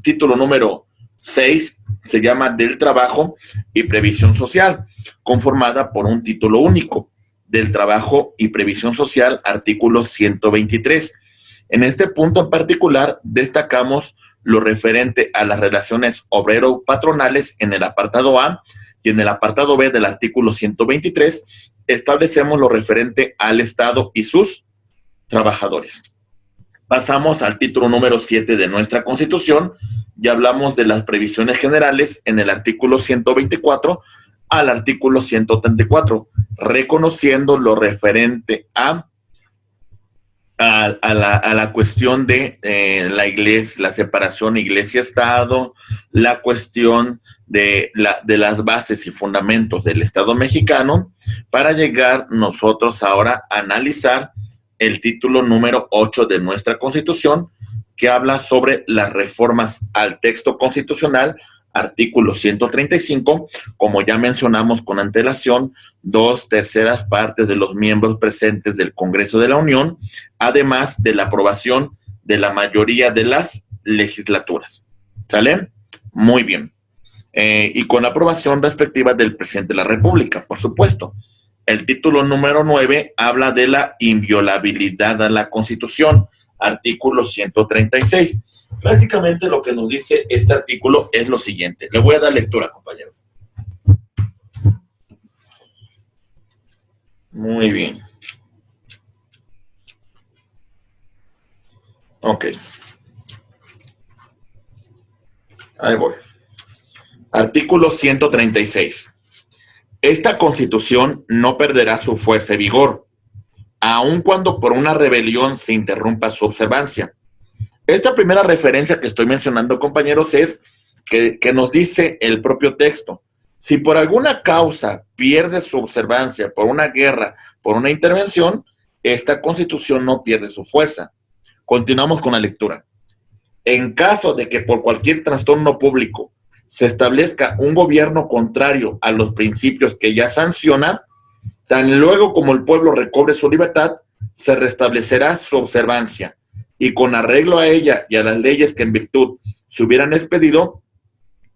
título número 6 se llama del trabajo y previsión social, conformada por un título único, del trabajo y previsión social, artículo 123. En este punto en particular destacamos lo referente a las relaciones obrero-patronales en el apartado A y en el apartado B del artículo 123 establecemos lo referente al Estado y sus trabajadores. Pasamos al título número 7 de nuestra Constitución y hablamos de las previsiones generales en el artículo 124 al artículo 134, reconociendo lo referente a la cuestión de la iglesia, la separación iglesia-estado, la cuestión de las bases y fundamentos del Estado mexicano, para llegar nosotros ahora a analizar el título número 8 de nuestra Constitución, que habla sobre las reformas al texto constitucional, artículo 135, como ya mencionamos con antelación, 2/3 partes de los miembros presentes del Congreso de la Unión, además de la aprobación de la mayoría de las legislaturas. ¿Sale? Muy bien. Y con la aprobación respectiva del presidente de la República, por supuesto. El título número 9 habla de la inviolabilidad a la Constitución, artículo 136. Prácticamente lo que nos dice este artículo es lo siguiente. Le voy a dar lectura, compañeros. Muy bien. Ok. Ahí voy. Artículo 136. Esta Constitución no perderá su fuerza y vigor, aun cuando por una rebelión se interrumpa su observancia. Esta primera referencia que estoy mencionando, compañeros, es que nos dice el propio texto. Si por alguna causa pierde su observancia, por una guerra, por una intervención, esta Constitución no pierde su fuerza. Continuamos con la lectura. En caso de que por cualquier trastorno público se establezca un gobierno contrario a los principios que ya sanciona, tan luego como el pueblo recobre su libertad, se restablecerá su observancia, y con arreglo a ella y a las leyes que en virtud se hubieran expedido,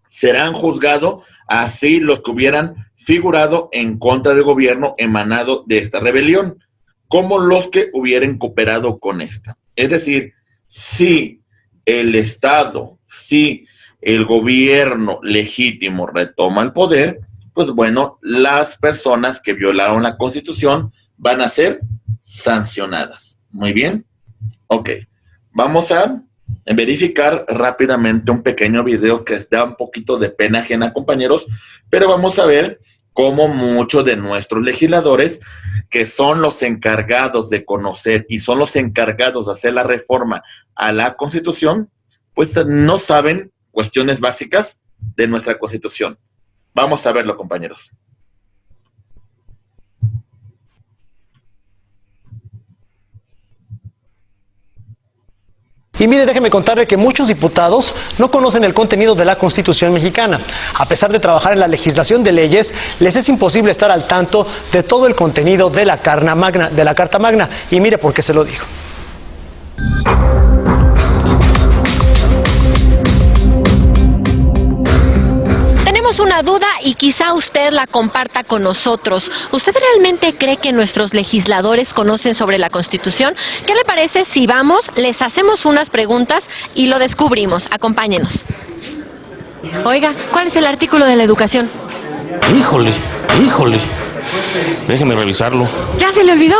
serán juzgados así los que hubieran figurado en contra del gobierno emanado de esta rebelión, como los que hubieran cooperado con esta. Es decir, si el Estado, si el gobierno legítimo retoma el poder, pues bueno, las personas que violaron la Constitución van a ser sancionadas. Muy bien. Ok. Vamos a verificar rápidamente un pequeño video que da un poquito de pena ajena, compañeros, pero vamos a ver cómo muchos de nuestros legisladores, que son los encargados de conocer y son los encargados de hacer la reforma a la Constitución, pues no saben cuestiones básicas de nuestra Constitución. Vamos a verlo, compañeros. Y mire, déjeme contarle que muchos diputados no conocen el contenido de la Constitución mexicana. A pesar de trabajar en la legislación de leyes, les es imposible estar al tanto de todo el contenido de la Carta Magna. Y mire por qué se lo digo. Tenemos una duda y quizá usted la comparta con nosotros. ¿Usted realmente cree que nuestros legisladores conocen sobre la Constitución? ¿Qué le parece si vamos, les hacemos unas preguntas y lo descubrimos? Acompáñenos. Oiga, ¿cuál es el artículo de la educación? Híjole. Déjeme revisarlo. ¿Ya se le olvidó?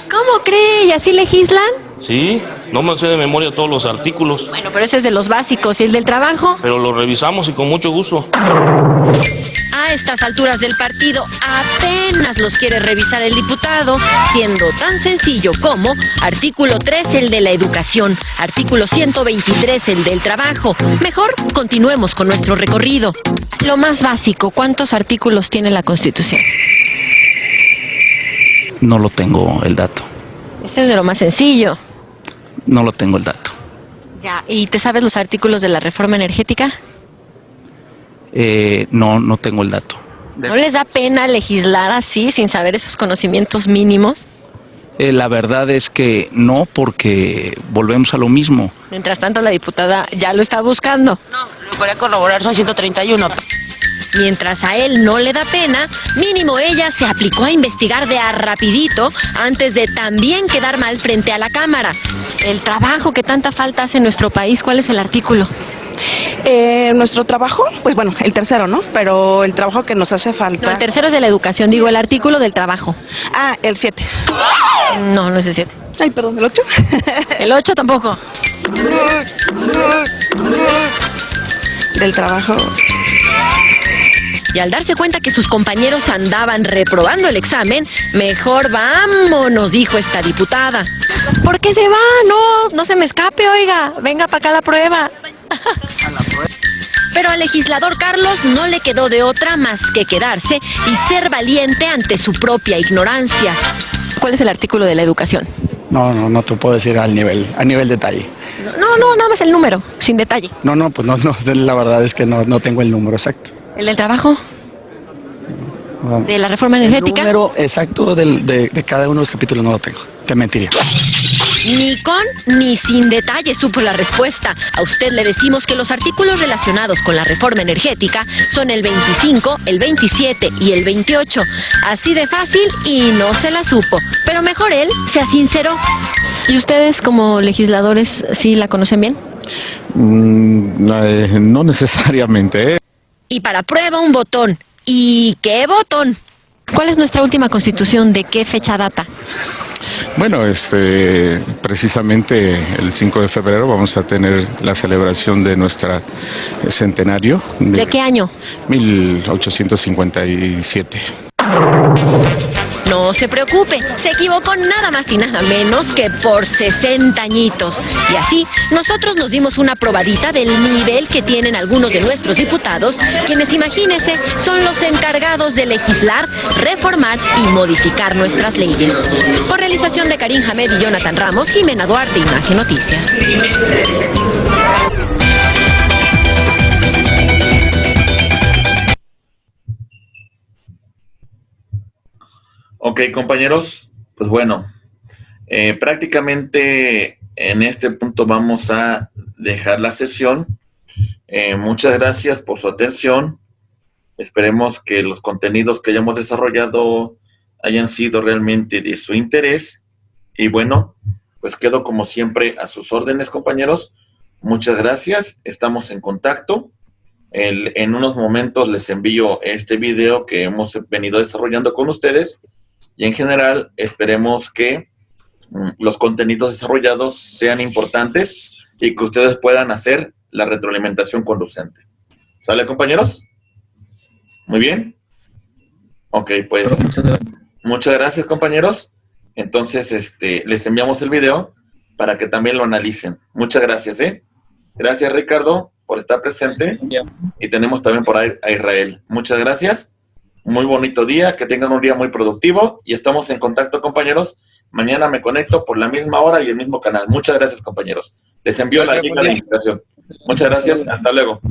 ¿Cómo cree? ¿Y así legislan? Sí, no me sé de memoria todos los artículos. Bueno, pero ese es de los básicos. ¿Y el del trabajo? Pero lo revisamos y con mucho gusto. A estas alturas del partido apenas los quiere revisar el diputado, siendo tan sencillo como artículo 3 el de la educación, artículo 123 el del trabajo. Mejor continuemos con nuestro recorrido. Lo más básico, ¿cuántos artículos tiene la Constitución? No lo tengo el dato. Ese es de lo más sencillo. No lo tengo el dato. Ya, ¿y te sabes los artículos de la reforma energética? No tengo el dato. ¿No les da pena legislar así, sin saber esos conocimientos mínimos? La verdad es que no, porque volvemos a lo mismo. Mientras tanto, la diputada ya lo está buscando. No, lo voy a corroborar, son 131. Mientras a él no le da pena, mínimo ella se aplicó a investigar de a rapidito antes de también quedar mal frente a la cámara. El trabajo que tanta falta hace en nuestro país, ¿cuál es el artículo? Nuestro trabajo, pues bueno, el tercero, ¿no? Pero el trabajo que nos hace falta... No, el tercero es de la educación, digo, el artículo del trabajo. Ah, el 7. No, no es el 7. Ay, perdón, ¿el 8? El 8 tampoco. Del trabajo... Y al darse cuenta que sus compañeros andaban reprobando el examen, mejor vámonos, dijo esta diputada. ¿Por qué se va? No se me escape, oiga. Venga para acá la prueba. Pero al legislador Carlos no le quedó de otra más que quedarse y ser valiente ante su propia ignorancia. ¿Cuál es el artículo de la educación? No te puedo decir a nivel detalle. No, nada más el número, sin detalle. Pues no, la verdad es que no tengo el número exacto. ¿El del trabajo? ¿De la reforma energética? El número exacto de cada uno de los capítulos no lo tengo, te mentiría. Ni con ni sin detalle supo la respuesta. A usted le decimos que los artículos relacionados con la reforma energética son el 25, el 27 y el 28. Así de fácil y no se la supo. Pero mejor él sea sincero. ¿Y ustedes como legisladores sí la conocen bien? No necesariamente. Y para prueba un botón. ¿Y qué botón? ¿Cuál es nuestra última constitución? ¿De qué fecha data? Bueno, precisamente el 5 de febrero vamos a tener la celebración de nuestro centenario. ¿De qué año? 1857. No se preocupe, se equivocó nada más y nada menos que por 60 añitos. Y así, nosotros nos dimos una probadita del nivel que tienen algunos de nuestros diputados, quienes, imagínense, son los encargados de legislar, reformar y modificar nuestras leyes. Con realización de Karim Hamed y Jonathan Ramos, Jimena Duarte, Imagen Noticias. Ok, compañeros, pues bueno, prácticamente en este punto vamos a dejar la sesión. Muchas gracias por su atención. Esperemos que los contenidos que hayamos desarrollado hayan sido realmente de su interés. Y bueno, pues pues quedo como siempre a sus órdenes, compañeros. Muchas gracias, estamos en contacto. En unos momentos les envío este video que hemos venido desarrollando con ustedes y en general esperemos que los contenidos desarrollados sean importantes y que ustedes puedan hacer la retroalimentación conducente. ¿Sale, compañeros? Muy bien. Ok, pues muchas gracias, compañeros. Entonces, les enviamos el video para que también lo analicen. Muchas gracias, ¿eh? Gracias, Ricardo, por estar presente. Y tenemos también por ahí a Israel. Muchas gracias. Muy bonito día, que tengan un día muy productivo y estamos en contacto, compañeros. Mañana me conecto por la misma hora y el mismo canal. Muchas gracias, compañeros. Les envío la liga de invitación. Muchas gracias. Hasta luego.